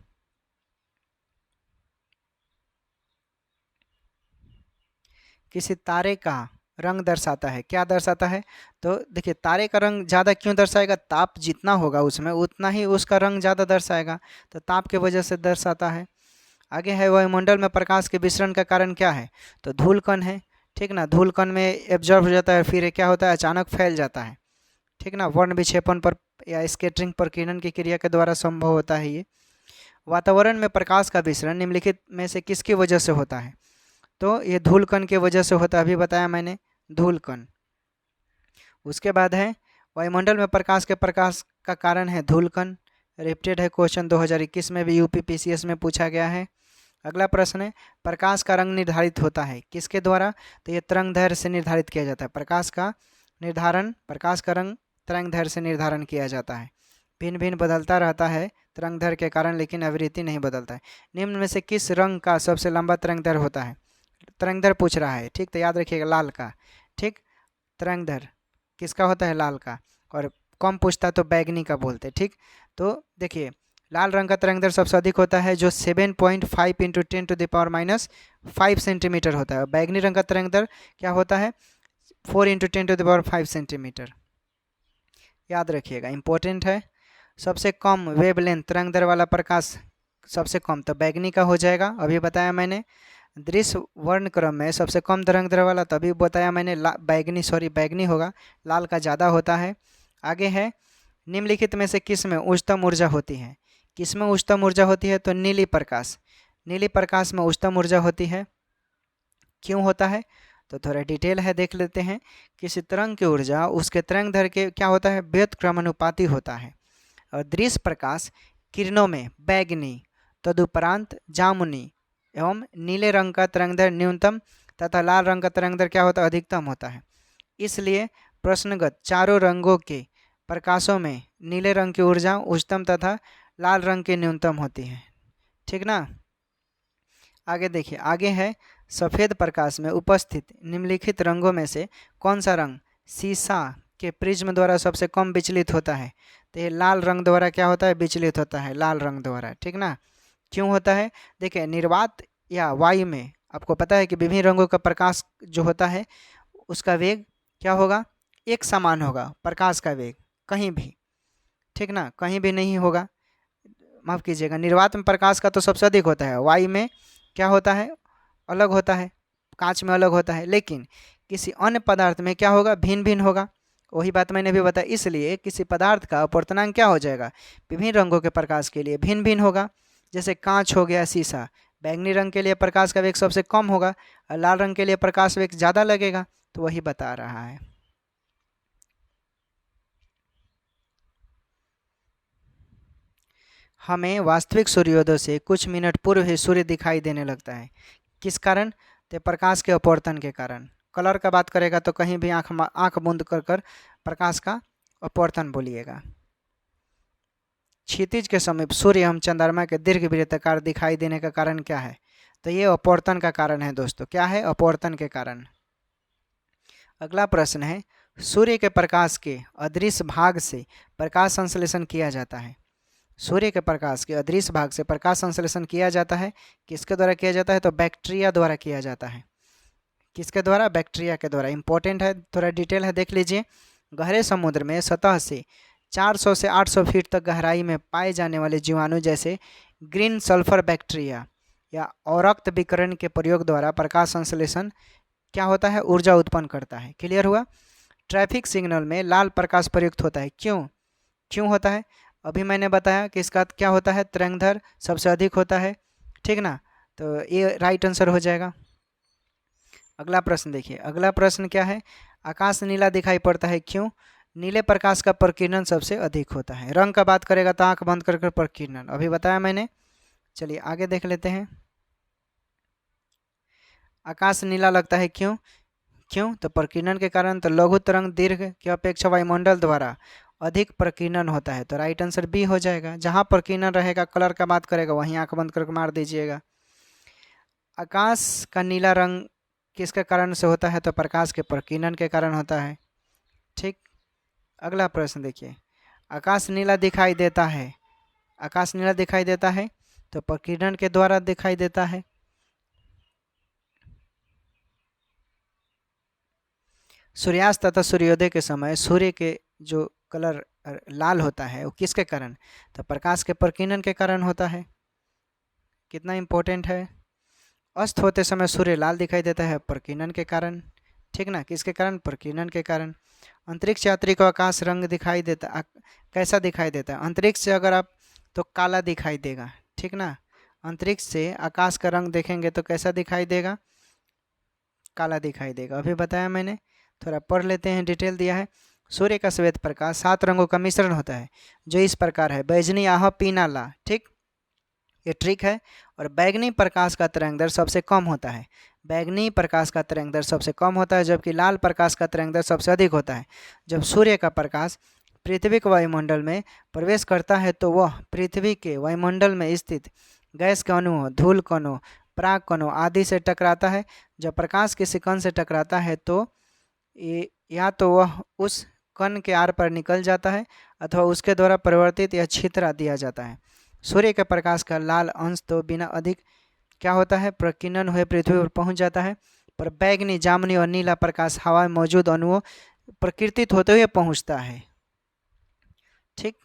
A: किसी तारे का रंग दर्शाता है, क्या दर्शाता है? तो देखिए, तारे का रंग ज़्यादा क्यों दर्शाएगा? ताप जितना होगा उसमें उतना ही उसका रंग ज़्यादा दर्शाएगा, तो ताप के वजह से दर्शाता है। आगे है, वायुमंडल में प्रकाश के विसरण का कारण क्या है? तो धूल कण है, ठीक ना। धूल कण में एब्जॉर्ब हो जाता है, फिर ये क्या होता है? अचानक फैल जाता है, ठीक ना। वर्ण विक्षेपण पर या स्कैटरिंग पर किरण की क्रिया के द्वारा संभव होता है ये। वातावरण में प्रकाश का विसरण निम्नलिखित में से किसकी वजह से होता है? तो ये धूल कण की वजह से होता है, अभी बताया मैंने, धूल कण। उसके बाद है, वायुमंडल में प्रकाश का कारण है धूल कण। रिपीटेड है क्वेश्चन 2021 में भी, यूपी पीसीएस में पूछा गया है। अगला प्रश्न है, प्रकाश का रंग निर्धारित होता है किसके द्वारा? तो ये तरंगदैर्घ्य से निर्धारित किया जाता है। प्रकाश का रंग तरंगदैर्घ्य से निर्धारण किया जाता है। भिन्न भिन्न बदलता रहता है तरंगदैर्घ्य के कारण, लेकिन आवृत्ति नहीं बदलता है। निम्न में से किस रंग का सबसे लंबा तरंगदैर्घ्य होता है? तरंगदैर्घ्य पूछ रहा है, ठीक, तो याद रखिएगा लाल का। ठीक, तरंगदैर्घ्य किसका होता है? लाल का। और कम पूछता तो बैगनी का बोलते, ठीक। तो देखिए, लाल रंग का तरंगदैर्घ्य सबसे अधिक होता है, जो 7.5 इंटू 10⁻⁵ सेंटीमीटर होता है। बैगनी रंग का तरंगदैर्घ्य क्या होता है? 4 इंटू 10⁻⁵ सेंटीमीटर। याद रखिएगा, इंपॉर्टेंट है। सबसे कम वेवलेंथ तरंगदैर्घ्य वाला प्रकाश सबसे कम तो बैगनी का हो जाएगा, अभी बताया मैंने। दृश्य वर्ण क्रम में सबसे कम तरंगदैर्घ्य वाला तभी बताया मैंने, बैगनी होगा, लाल का ज़्यादा होता है। आगे है, निम्नलिखित में से किस में उच्चतम ऊर्जा होती है? किस में उच्चतम ऊर्जा होती है? तो नीली प्रकाश में उच्चतम ऊर्जा होती है। क्यों होता है? तो थोड़ा डिटेल है, देख लेते हैं। किसी तरंग की ऊर्जा उसके तरंगदैर्घ्य के क्या होता है? व्युत्क्रमानुपाती होता है। और दृश्य प्रकाश किरणों में बैगनी, तदुपरांत जामुनी एवं नीले रंग का तरंगदैर्घ्य न्यूनतम तथा लाल रंग का तरंगदैर्घ्य क्या होता है? अधिकतम होता है। इसलिए प्रश्नगत चारों रंगों के प्रकाशों में नीले रंग की ऊर्जा उच्चतम तथा लाल रंग की न्यूनतम होती है, ठीक ना। आगे देखिए, आगे है, सफ़ेद प्रकाश में उपस्थित निम्नलिखित रंगों में से कौन सा रंग शीशा के प्रिज्म द्वारा सबसे कम विचलित होता है? तो ये लाल रंग द्वारा क्या होता है? विचलित होता है, लाल रंग द्वारा, ठीक ना। क्यों होता है? देखिए, निर्वात या वायु में आपको पता है कि विभिन्न रंगों का प्रकाश जो होता है उसका वेग क्या होगा? एक समान होगा, प्रकाश का वेग कहीं भी, ठीक ना, कहीं भी नहीं होगा। माफ़ कीजिएगा, निर्वात में प्रकाश का तो सबसे अधिक होता है, वायु में क्या होता है? अलग होता है, कांच में अलग होता है, लेकिन किसी अन्य पदार्थ में क्या होगा? भिन्न भिन्न होगा। वही बात मैंने भी बताया, इसलिए किसी पदार्थ का अपवर्तनांक क्या हो जाएगा? विभिन्न रंगों के प्रकाश के लिए भिन्न भिन्न होगा। जैसे कांच हो गया, शीशा, बैंगनी रंग के लिए प्रकाश का वेग सबसे कम होगा और लाल रंग के लिए प्रकाश वेग ज़्यादा लगेगा, तो वही बता रहा है। हमें वास्तविक सूर्योदय से कुछ मिनट पूर्व ही सूर्य दिखाई देने लगता है, किस कारण? तो प्रकाश के अपवर्तन के कारण। कलर का बात करेगा तो कहीं भी आँख बंद कर प्रकाश का अपवर्तन बोलिएगा। क्षितिज के समीप सूर्य एवं चंद्रमा के दीर्घ वृत्ताकार दिखाई देने का कारण क्या है? तो ये अपवर्तन का कारण है दोस्तों। क्या है? अपवर्तन के कारण। अगला प्रश्न है, सूर्य के प्रकाश के अदृश्य भाग से प्रकाश संश्लेषण किया जाता है। सूर्य के प्रकाश के अदृश्य भाग से प्रकाश संश्लेषण किया जाता है, किसके द्वारा किया जाता है? तो बैक्टीरिया द्वारा किया जाता है। किसके द्वारा? बैक्टीरिया के द्वारा। इंपॉर्टेंट है, थोड़ा डिटेल है, देख लीजिए। गहरे समुद्र में सतह से 400 से 800 फीट तक गहराई में पाए जाने वाले जीवाणु जैसे ग्रीन सल्फर बैक्टीरिया या अवरक्त विकिरण के प्रयोग द्वारा प्रकाश संश्लेषण क्या होता है? ऊर्जा उत्पन्न करता है। क्लियर हुआ? ट्रैफिक सिग्नल में लाल प्रकाश प्रयुक्त होता है, क्यों होता है? अभी मैंने बताया कि इसका क्या होता है, तरंगदैर्घ्य सबसे अधिक होता है, ठीक ना। तो ये राइट आंसर हो जाएगा। अगला प्रश्न देखिए, अगला प्रश्न क्या है, आकाश नीला दिखाई पड़ता है क्यों? नीले प्रकाश का प्रकीर्णन सबसे अधिक होता है। रंग का बात करेगा तो आंख बंद कर प्रकीर्णन, अभी बताया मैंने। चलिए आगे देख लेते हैं। आकाश नीला लगता है क्यों? क्यों? तो प्रकीर्णन के कारण। तो लघु तरंग दीर्घ की अपेक्षा वायुमंडल द्वारा अधिक प्रकीर्णन होता है। तो राइट आंसर बी हो जाएगा। जहाँ प्रकीर्णन रहेगा, कलर का बात करेगा, वहीं आंख बंद करके मार दीजिएगा। आकाश का नीला रंग किसके कारण से होता है? तो प्रकाश के प्रकीर्णन के कारण होता है, ठीक। अगला प्रश्न देखिए, आकाश नीला दिखाई देता है, आकाश नीला दिखाई देता है तो प्रकीर्णन के द्वारा दिखाई देता है। सूर्यास्त तथा सूर्योदय के समय सूर्य के जो कलर लाल होता है वो किसके कारण? तो प्रकाश के प्रकीर्णन के कारण होता है। कितना इम्पोर्टेंट है। अस्त होते समय सूर्य लाल दिखाई देता है, प्रकीर्णन के कारण, ठीक ना। किसके कारण? प्रकीर्णन के कारण। अंतरिक्ष यात्री को आकाश रंग दिखाई देता, कैसा दिखाई देता है? अंतरिक्ष से अगर आप तो काला दिखाई देगा, ठीक ना। अंतरिक्ष से आकाश का रंग देखेंगे तो कैसा दिखाई देगा? काला दिखाई देगा, अभी बताया मैंने। थोड़ा पढ़ लेते हैं, डिटेल दिया है। सूर्य का श्वेत प्रकाश 7 रंगों का मिश्रण होता है जो इस प्रकार है, बैजनी, आह, पीना, ला, ठीक। ये ट्रिक है। और बैगनी प्रकाश का तरंगदैर्घ्य सबसे कम होता है, बैगनी प्रकाश का तरंगदैर्घ्य सबसे कम होता है, जबकि लाल प्रकाश का तरंगदैर्घ्य सबसे अधिक होता है। जब सूर्य का प्रकाश पृथ्वी के वायुमंडल में प्रवेश करता है तो वह पृथ्वी के वायुमंडल में स्थित गैस के अणुओं, धूल कणों, पराग कणों आदि से टकराता है। जब प्रकाश किसी कण से टकराता है तो या तो वह उस कण के आर पर निकल जाता है अथवा उसके द्वारा परिवर्तित या छितरा दिया जाता है। सूर्य के प्रकाश का लाल अंश तो बिना अधिक क्या होता है, प्रकीर्णन हुए पृथ्वी पर पहुंच जाता है, पर बैगनी, जामुनी और नीला प्रकाश हवा में मौजूद अणुओं प्रकीर्तित होते हुए पहुंचता है, ठीक।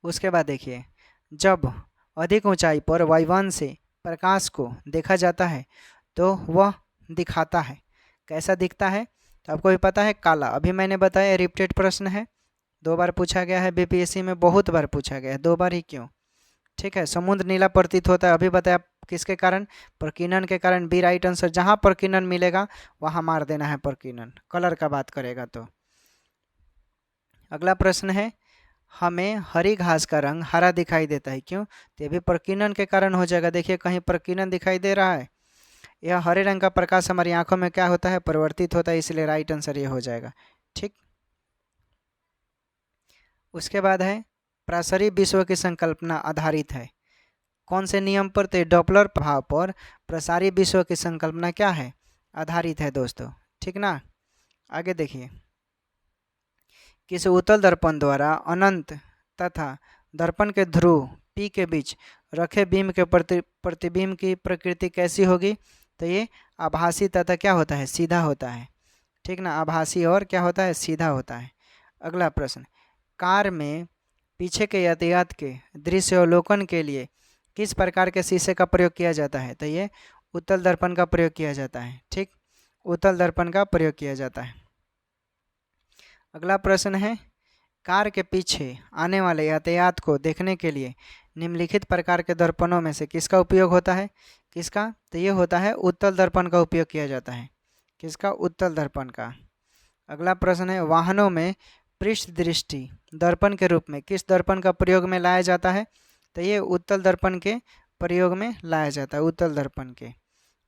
A: उसके बाद देखिए, जब अधिक ऊंचाई पर वायुयान से प्रकाश को देखा जाता है तो वह दिखाता है, कैसा दिखता है? तो आपको भी पता है, काला। अभी मैंने बताया रिपीटेड प्रश्न है, 2 बार पूछा गया है, बीपीएससी में बहुत बार पूछा गया है, 2 बार ही क्यों, ठीक है। समुद्र नीला प्रतीत होता है, अभी बताया किसके कारण? प्रकीर्णन के कारण, बी राइट आंसर। जहाँ प्रकीर्णन मिलेगा वहाँ मार देना है प्रकीर्णन, कलर का बात करेगा तो। अगला प्रश्न है, हमें हरी घास का रंग हरा दिखाई देता है क्यों? तो ये भी प्रकीर्णन के कारण हो जाएगा। देखिए कहीं प्रकीर्णन दिखाई दे रहा है, यह हरे रंग का प्रकाश हमारी आंखों में क्या होता है? परिवर्तित होता है, इसलिए राइट आंसर ये हो जाएगा, ठीक। उसके बाद है, प्रासरी विश्व की संकल्पना आधारित है कौन से नियम पर? तो डॉपलर प्रभाव पर प्रसारी विश्व की संकल्पना क्या है? आधारित है दोस्तों, ठीक ना। आगे देखिए, किसी उत्तल दर्पण द्वारा अनंत तथा दर्पण के ध्रुव P के बीच रखे बीम के प्रतिबिंब की प्रकृति कैसी होगी? तो ये आभासी तथा क्या होता है? सीधा होता है, ठीक ना। आभासी और क्या होता है? सीधा होता है। अगला प्रश्न, कार में पीछे के यातायात के दृश्य अवलोकन के लिए किस प्रकार के शीशे का प्रयोग किया जाता है? तो ये उत्तल दर्पण का प्रयोग किया जाता है, ठीक। उत्तल दर्पण का प्रयोग किया जाता है। अगला प्रश्न है, कार के पीछे आने वाले यातायात को देखने के लिए निम्नलिखित प्रकार के दर्पणों में से किसका उपयोग होता है? किसका? तो ये होता है उत्तल दर्पण का उपयोग किया जाता है। किसका? उत्तल दर्पण का। अगला प्रश्न है, वाहनों में पृष्ठ दृष्टि दर्पण के रूप में किस दर्पण का प्रयोग में लाया जाता है? तो ये उत्तल दर्पण के प्रयोग में लाया जाता है, उत्तल दर्पण के।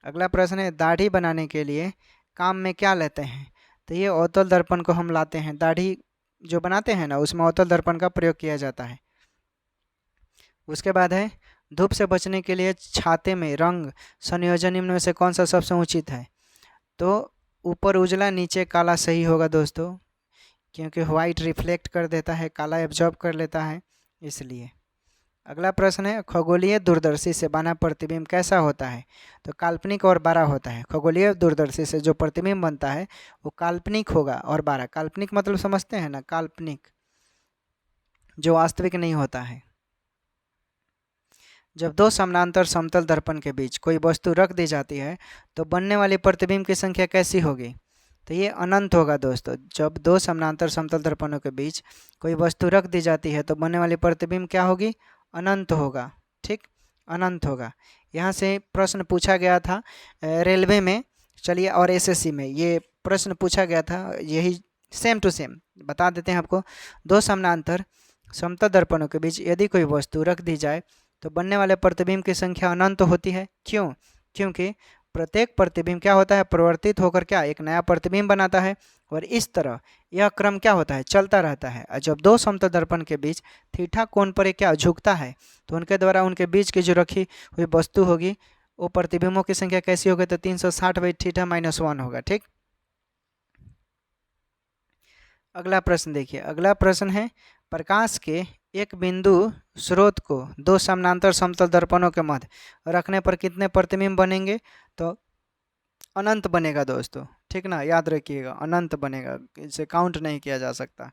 A: अगला प्रश्न है, दाढ़ी बनाने के लिए काम में क्या लेते हैं? तो ये अवतल दर्पण को हम लाते हैं, दाढ़ी जो बनाते हैं ना उसमें अवतल दर्पण का प्रयोग किया जाता है। उसके बाद है, धूप से बचने के लिए छाते में रंग संयोजन निम्न में से कौन सा सबसे उचित है? तो ऊपर उजला नीचे काला सही होगा दोस्तों, क्योंकि वाइट रिफ्लेक्ट कर देता है, काला एब्जॉर्ब कर लेता है, इसलिए। अगला प्रश्न है, खगोलीय दूरदर्शी से बना प्रतिबिंब कैसा होता है? तो काल्पनिक और बड़ा होता है। खगोलीय दूरदर्शी से जो प्रतिबिंब बनता है वो काल्पनिक होगा और बड़ा। काल्पनिक मतलब समझते हैं ना, काल्पनिक जो वास्तविक नहीं होता है। जब दो समानांतर समतल दर्पण के बीच कोई वस्तु रख दी जाती है तो बनने वाली प्रतिबिंब की संख्या कैसी होगी? तो ये अनंत होगा दोस्तों। जब दो समानांतर समतल दर्पणों के बीच कोई वस्तु रख दी जाती है तो बनने वाली प्रतिबिंब क्या होगी? अनंत होगा। ठीक, अनंत होगा। यहाँ से प्रश्न पूछा गया था रेलवे में, चलिए, और एसएससी में ये प्रश्न पूछा गया था, यही सेम टू सेम बता देते हैं आपको। दो समानांतर समतल दर्पणों के बीच यदि कोई वस्तु रख दी जाए तो बनने वाले प्रतिबिंब की संख्या अनंत होती है। क्यों? क्योंकि प्रत्येक प्रतिबिंब क्या होता है? परिवर्तित होकर क्या एक नया प्रतिबिंब बनाता है, और इस तरह यह क्रम क्या होता है? चलता रहता है। और जब दो समतल दर्पण के बीच थीटा कोण पर क्या झुकता है तो उनके द्वारा उनके बीच की जो रखी हुई वस्तु होगी वो प्रतिबिंबों की संख्या कैसी होगी? तो 360/θ-1 होगा। ठीक, अगला प्रश्न देखिए। अगला प्रश्न है, प्रकाश के एक बिंदु स्रोत को दो समानांतर समतल दर्पणों के मध्य रखने पर कितने प्रतिबिंब बनेंगे? तो अनंत बनेगा दोस्तों। ठीक ना, याद रखिएगा, अनंत बनेगा, इसे काउंट नहीं किया जा सकता।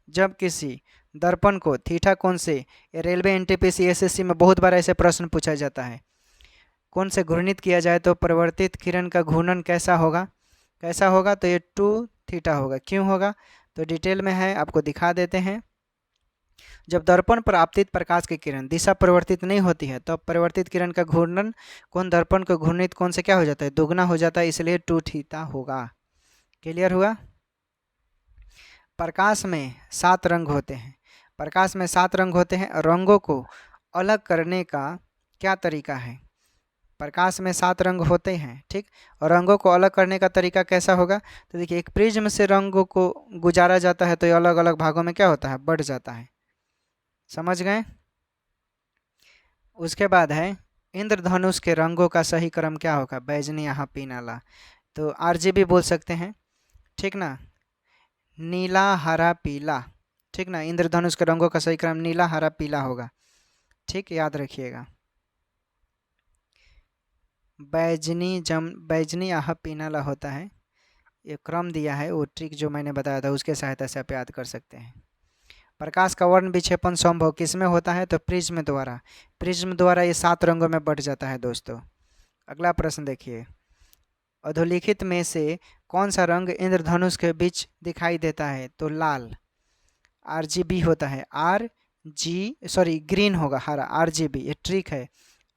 A: जब किसी दर्पण को थीटा कोण से, रेलवे, एनटीपीसी, एसएससी में बहुत बार ऐसे प्रश्न पूछा जाता है, कोण से घूर्णित किया जाए तो परिवर्तित किरण का घूर्णन कैसा होगा? कैसा होगा? तो ये 2θ होगा। क्यों होगा? तो डिटेल में है, आपको दिखा देते हैं। जब दर्पण पर आपतित प्रकाश की किरण दिशा परिवर्तित नहीं होती है तो परिवर्तित किरण का घूर्णन कोण दर्पण को घूर्णित कोण से क्या हो जाता है? दुगना हो जाता है, इसलिए 2θ होगा। क्लियर हुआ? प्रकाश में 7 रंग होते हैं। प्रकाश में 7 रंग होते हैं। रंगों को अलग करने का क्या तरीका है? प्रकाश में 7 रंग होते हैं, ठीक, और रंगों को अलग करने का तरीका कैसा होगा? तो देखिए, एक प्रिज्म से रंगों को गुजारा जाता है तो ये अलग अलग भागों में क्या होता है? बढ़ जाता है। समझ गए? उसके बाद है, इंद्रधनुष के रंगों का सही क्रम क्या होगा? बैजनी, यहाँ पीनाला, तो आरजीबी बोल सकते हैं। ठीक ना, नीला, हरा, पीला। ठीक ना, इंद्रधनुष के रंगों का सही क्रम नीला, हरा, पीला होगा। ठीक, याद रखिएगा। बैजनी, यहाँ पीनाला होता है। ये क्रम दिया है, वो ट्रिक जो मैंने बताया था उसके सहायता से आप याद कर सकते हैं। प्रकाश का वर्ण विक्षेपण संभव किस में होता है? तो प्रिज्म द्वारा। प्रिज्म द्वारा ये 7 रंगों में बढ़ जाता है दोस्तों। अगला प्रश्न देखिए। अधोलिखित में से कौन सा रंग इंद्रधनुष के बीच दिखाई देता है? तो लाल, आरजीबी होता है। ग्रीन होगा, हरा, आरजीबी, ये ट्रिक है,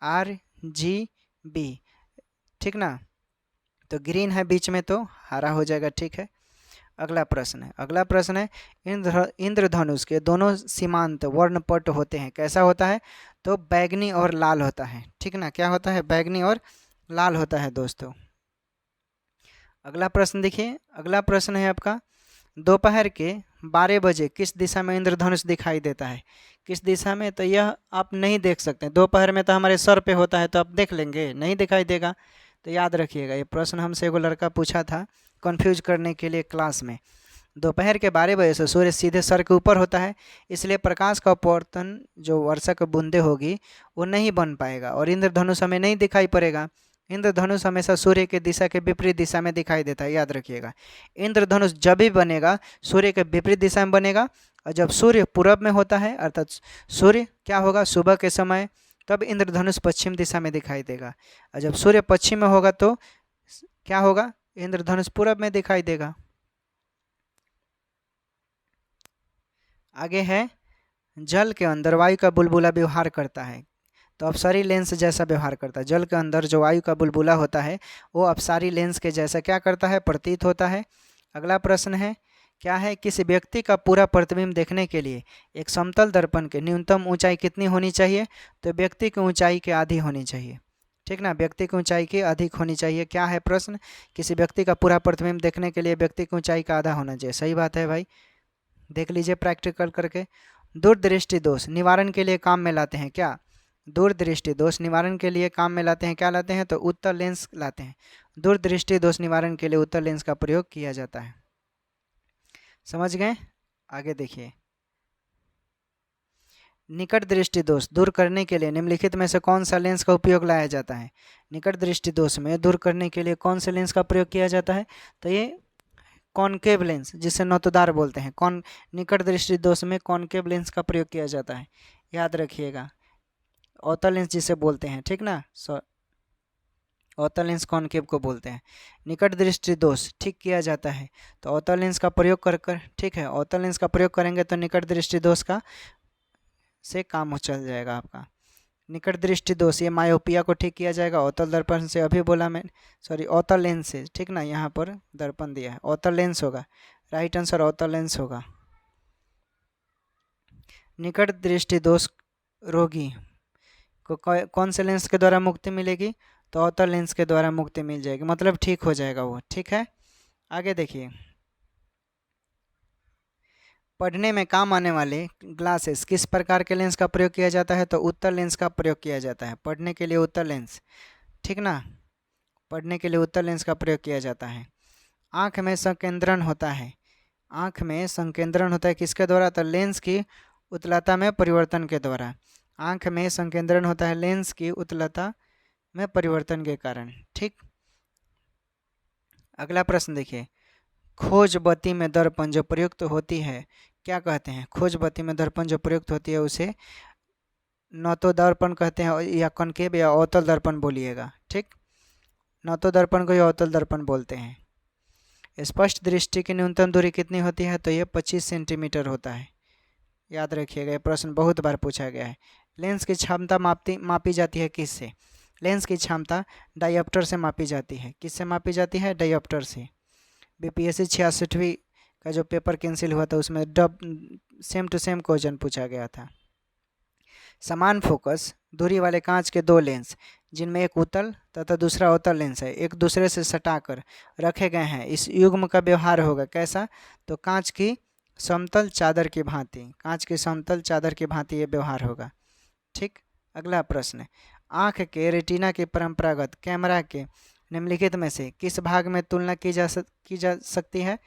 A: आरजीबी। ठीक ना, तो ग्रीन है बीच में तो हरा हो जाएगा। ठीक है, अगला प्रश्न है। अगला प्रश्न है, इंद्रधनुष के दोनों सीमांत वर्णपट होते हैं, कैसा होता है? तो बैगनी और लाल होता है। ठीक ना, क्या होता है? बैगनी और लाल होता है दोस्तों। अगला प्रश्न देखिए। अगला प्रश्न है आपका, दोपहर के 12 बजे किस दिशा में इंद्रधनुष दिखाई देता है? किस दिशा में? तो यह आप नहीं देख सकते, दोपहर में तो हमारे सर पे होता है तो आप देख लेंगे, नहीं दिखाई देगा। तो याद रखिएगा, ये प्रश्न हमसे एगो लड़का पूछा था कंफ्यूज करने के लिए क्लास में। दोपहर के 12 बजे से सूर्य सीधे सर के ऊपर होता है, इसलिए प्रकाश का अपवर्तन जो वर्षा की बूंदे होगी वो नहीं बन पाएगा और इंद्रधनुष हमें नहीं दिखाई पड़ेगा। इंद्रधनुष हमेशा सूर्य के दिशा के विपरीत दिशा में दिखाई देता है, याद रखिएगा। इंद्रधनुष जब भी बनेगा सूर्य के विपरीत दिशा में बनेगा, और जब सूर्य पूरब में होता है अर्थात सूर्य क्या होगा? सुबह के समय, तब इंद्रधनुष पश्चिम दिशा में दिखाई देगा, और जब सूर्य पश्चिम में होगा तो क्या होगा? इंद्रधनुष पूरब में दिखाई देगा। आगे है, जल के अंदर वायु का बुलबुला व्यवहार करता है, तो अपसारी लेंस जैसा व्यवहार करता है। जल के अंदर जो वायु का बुलबुला होता है वो अपसारी लेंस के जैसा क्या करता है? प्रतीत होता है। अगला प्रश्न है, क्या है? किसी व्यक्ति का पूरा प्रतिबिंब देखने के लिए एक समतल दर्पण की न्यूनतम ऊंचाई कितनी होनी चाहिए? तो व्यक्ति की ऊंचाई के आधी होनी चाहिए। ठीक ना, व्यक्ति की ऊंचाई की अधिक होनी चाहिए। क्या है प्रश्न? किसी व्यक्ति का पूरा प्रतिबिंब देखने के लिए व्यक्ति की ऊंचाई का आधा होना चाहिए। सही बात है भाई, देख लीजिए प्रैक्टिकल करके। दूरदृष्टि दोष निवारण के लिए काम में लाते हैं क्या? दूरदृष्टि दोष निवारण के लिए काम में लाते हैं, क्या लाते हैं? तो उत्तल लेंस लाते हैं। दूरदृष्टि दोष निवारण के लिए उत्तल लेंस का प्रयोग किया जाता है। समझ गए? आगे देखिए, निकट दृष्टि दोष दूर करने के लिए निम्नलिखित में से कौन सा लेंस का उपयोग लाया जाता है? निकट दृष्टि दोष में दूर करने के लिए कौन से लेंस का प्रयोग किया जाता है? तो ये कॉनकेव लेंस, जिसे नौतदार बोलते हैं, निकट दृष्टि दोष में कॉनकेव लेंस का प्रयोग किया जाता है, याद रखिएगा। अवतल लेंस जिसे बोलते हैं, ठीक ना। अवतल लेंस कॉनकेव को बोलते हैं। निकट दृष्टि दोष ठीक किया जाता है तो अवतल लेंस का प्रयोग कर ठीक है, अवतल लेंस का प्रयोग करेंगे तो निकट दृष्टि दोष का से काम हो चल जाएगा आपका। निकट दृष्टि दोष ये मायोपिया को ठीक किया जाएगा अवतल दर्पण से, अभी बोला मैं, सॉरी अवतल लेंस से, ठीक ना, यहाँ पर दर्पण दिया है, अवतल लेंस होगा, राइट आंसर अवतल लेंस होगा। निकट दृष्टि दोष रोगी को कौन से लेंस के द्वारा मुक्ति मिलेगी, तो अवतल लेंस के द्वारा मुक्ति मिल जाएगी, मतलब ठीक हो जाएगा वो, ठीक है। आगे देखिए, पढ़ने में काम आने वाले ग्लासेस किस प्रकार के लेंस का प्रयोग किया जाता है, तो उत्तल लेंस का प्रयोग किया जाता है पढ़ने के लिए, उत्तल लेंस, ठीक ना, पढ़ने के लिए उत्तल लेंस का प्रयोग किया जाता है। आँख में संकेंद्रण होता है, आँख में संकेंद्रण होता है किसके द्वारा, तो लेंस की उत्तलता में परिवर्तन के द्वारा, आँख में संकेंद्रण होता है लेंस की उत्तलता में परिवर्तन के कारण, ठीक। अगला प्रश्न देखिए, खोज बत्ती में दर्पण जो प्रयुक्त होती है क्या कहते हैं, खोज बत्ती में दर्पण जो प्रयुक्त होती है उसे नौतो दर्पण कहते हैं या कनकेव या अवतल दर्पण बोलिएगा, ठीक। नौतो दर्पण को या अवतल दर्पण बोलते हैं। स्पष्ट दृष्टि की न्यूनतम दूरी कितनी होती है, तो ये 25 सेंटीमीटर होता है, याद रखिएगा, ये प्रश्न बहुत बार पूछा गया है। लेंस की क्षमता मापी जाती है किससे, लेंस की क्षमता डायोप्टर से मापी जाती है, किससे मापी जाती है, डायोप्टर से। बीपीएससी 66वीं का जो पेपर कैंसिल हुआ था उसमें सेम टू सेम क्वेश्चन पूछा गया था। समान फोकस दूरी वाले कांच के दो लेंस जिनमें एक उत्तल तथा दूसरा अवतल लेंस है एक दूसरे से सटाकर रखे गए हैं, इस युग्म का व्यवहार होगा कैसा, तो कांच की समतल चादर की भांति, कांच की समतल चादर की भांति ये व्यवहार होगा, ठीक। अगला प्रश्न, आँख के रेटिना की परंपरागत कैमरा के निम्नलिखित में से किस भाग में तुलना की जा सकती है,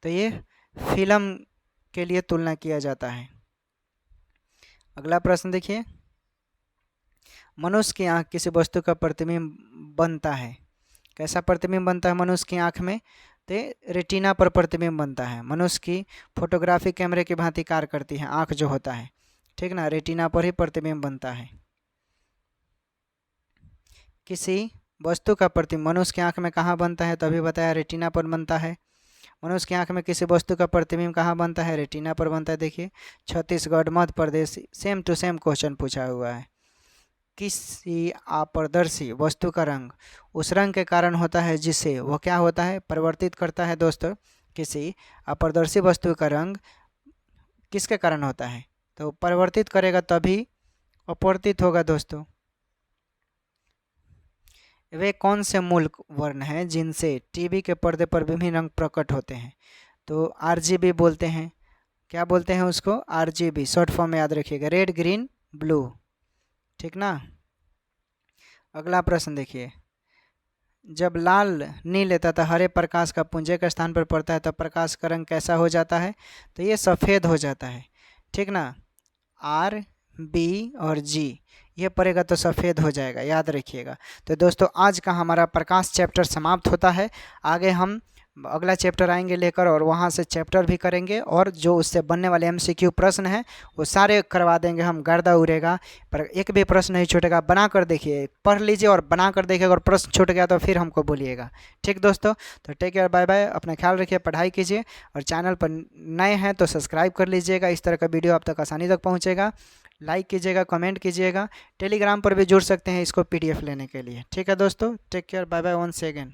A: तो ये फिल्म के लिए तुलना किया जाता है। अगला प्रश्न देखिए, मनुष्य की आँख किसी वस्तु का प्रतिबिंब बनता है, कैसा प्रतिबिंब बनता है मनुष्य की आँख में, तो रेटिना पर प्रतिबिंब बनता है। मनुष्य की फोटोग्राफी कैमरे की भांति कार्य करती है आँख जो होता है, ठीक ना, रेटिना पर ही प्रतिबिंब बनता है। किसी वस्तु का प्रतिबिंब मनुष्य की आँख में कहाँ बनता है, तो अभी बताया रेटिना पर बनता है। मनुष्य की आँख में किसी वस्तु का प्रतिबिंब कहाँ बनता है, रेटिना पर बनता है। देखिए Chhattisgarh Madhya Pradesh same to same question पूछा हुआ है। किसी अपारदर्शी वस्तु का रंग उस रंग के कारण होता है जिसे वह क्या होता है, परिवर्तित करता है। दोस्तों किसी अपारदर्शी वस्तु का रंग किसके कारण होता है, तो परिवर्तित करेगा तभी अपवर्तित होगा। दोस्तों वे कौन से मूल वर्ण हैं जिनसे टीवी के पर्दे पर विभिन्न रंग प्रकट होते हैं, तो आरजीबी बोलते हैं, क्या बोलते हैं उसको, आरजीबी, शॉर्ट फॉर्म में याद रखिएगा, रेड ग्रीन ब्लू, ठीक ना। अगला प्रश्न देखिए, जब लाल नीले तथा हरे प्रकाश का पुंज के स्थान पर पड़ता है तो प्रकाश का रंग कैसा हो जाता है, तो ये सफ़ेद हो जाता है, ठीक ना। आर बी और जी ये पड़ेगा तो सफ़ेद हो जाएगा, याद रखिएगा। तो दोस्तों आज का हमारा प्रकाश चैप्टर समाप्त होता है। आगे हम अगला चैप्टर आएंगे लेकर और वहाँ से चैप्टर भी करेंगे और जो उससे बनने वाले एमसीक्यू प्रश्न हैं वो सारे करवा देंगे हम, गर्दा उड़ेगा, पर एक भी प्रश्न नहीं छूटेगा। बना कर देखिए, पढ़ लीजिए और बना कर देखिएगा, और प्रश्न छूट गया तो फिर हमको बोलिएगा, ठीक दोस्तों। तो टेक केयर, बाय बाय, अपना ख्याल रखिए, पढ़ाई कीजिए, और चैनल पर नए हैं तो सब्सक्राइब कर लीजिएगा, इस तरह का वीडियो आप तक आसानी तक पहुँचेगा। लाइक कीजिएगा, कमेंट कीजिएगा, टेलीग्राम पर भी जुड़ सकते हैं इसको PDF लेने के लिए, ठीक है दोस्तों। Take care, bye bye, once again.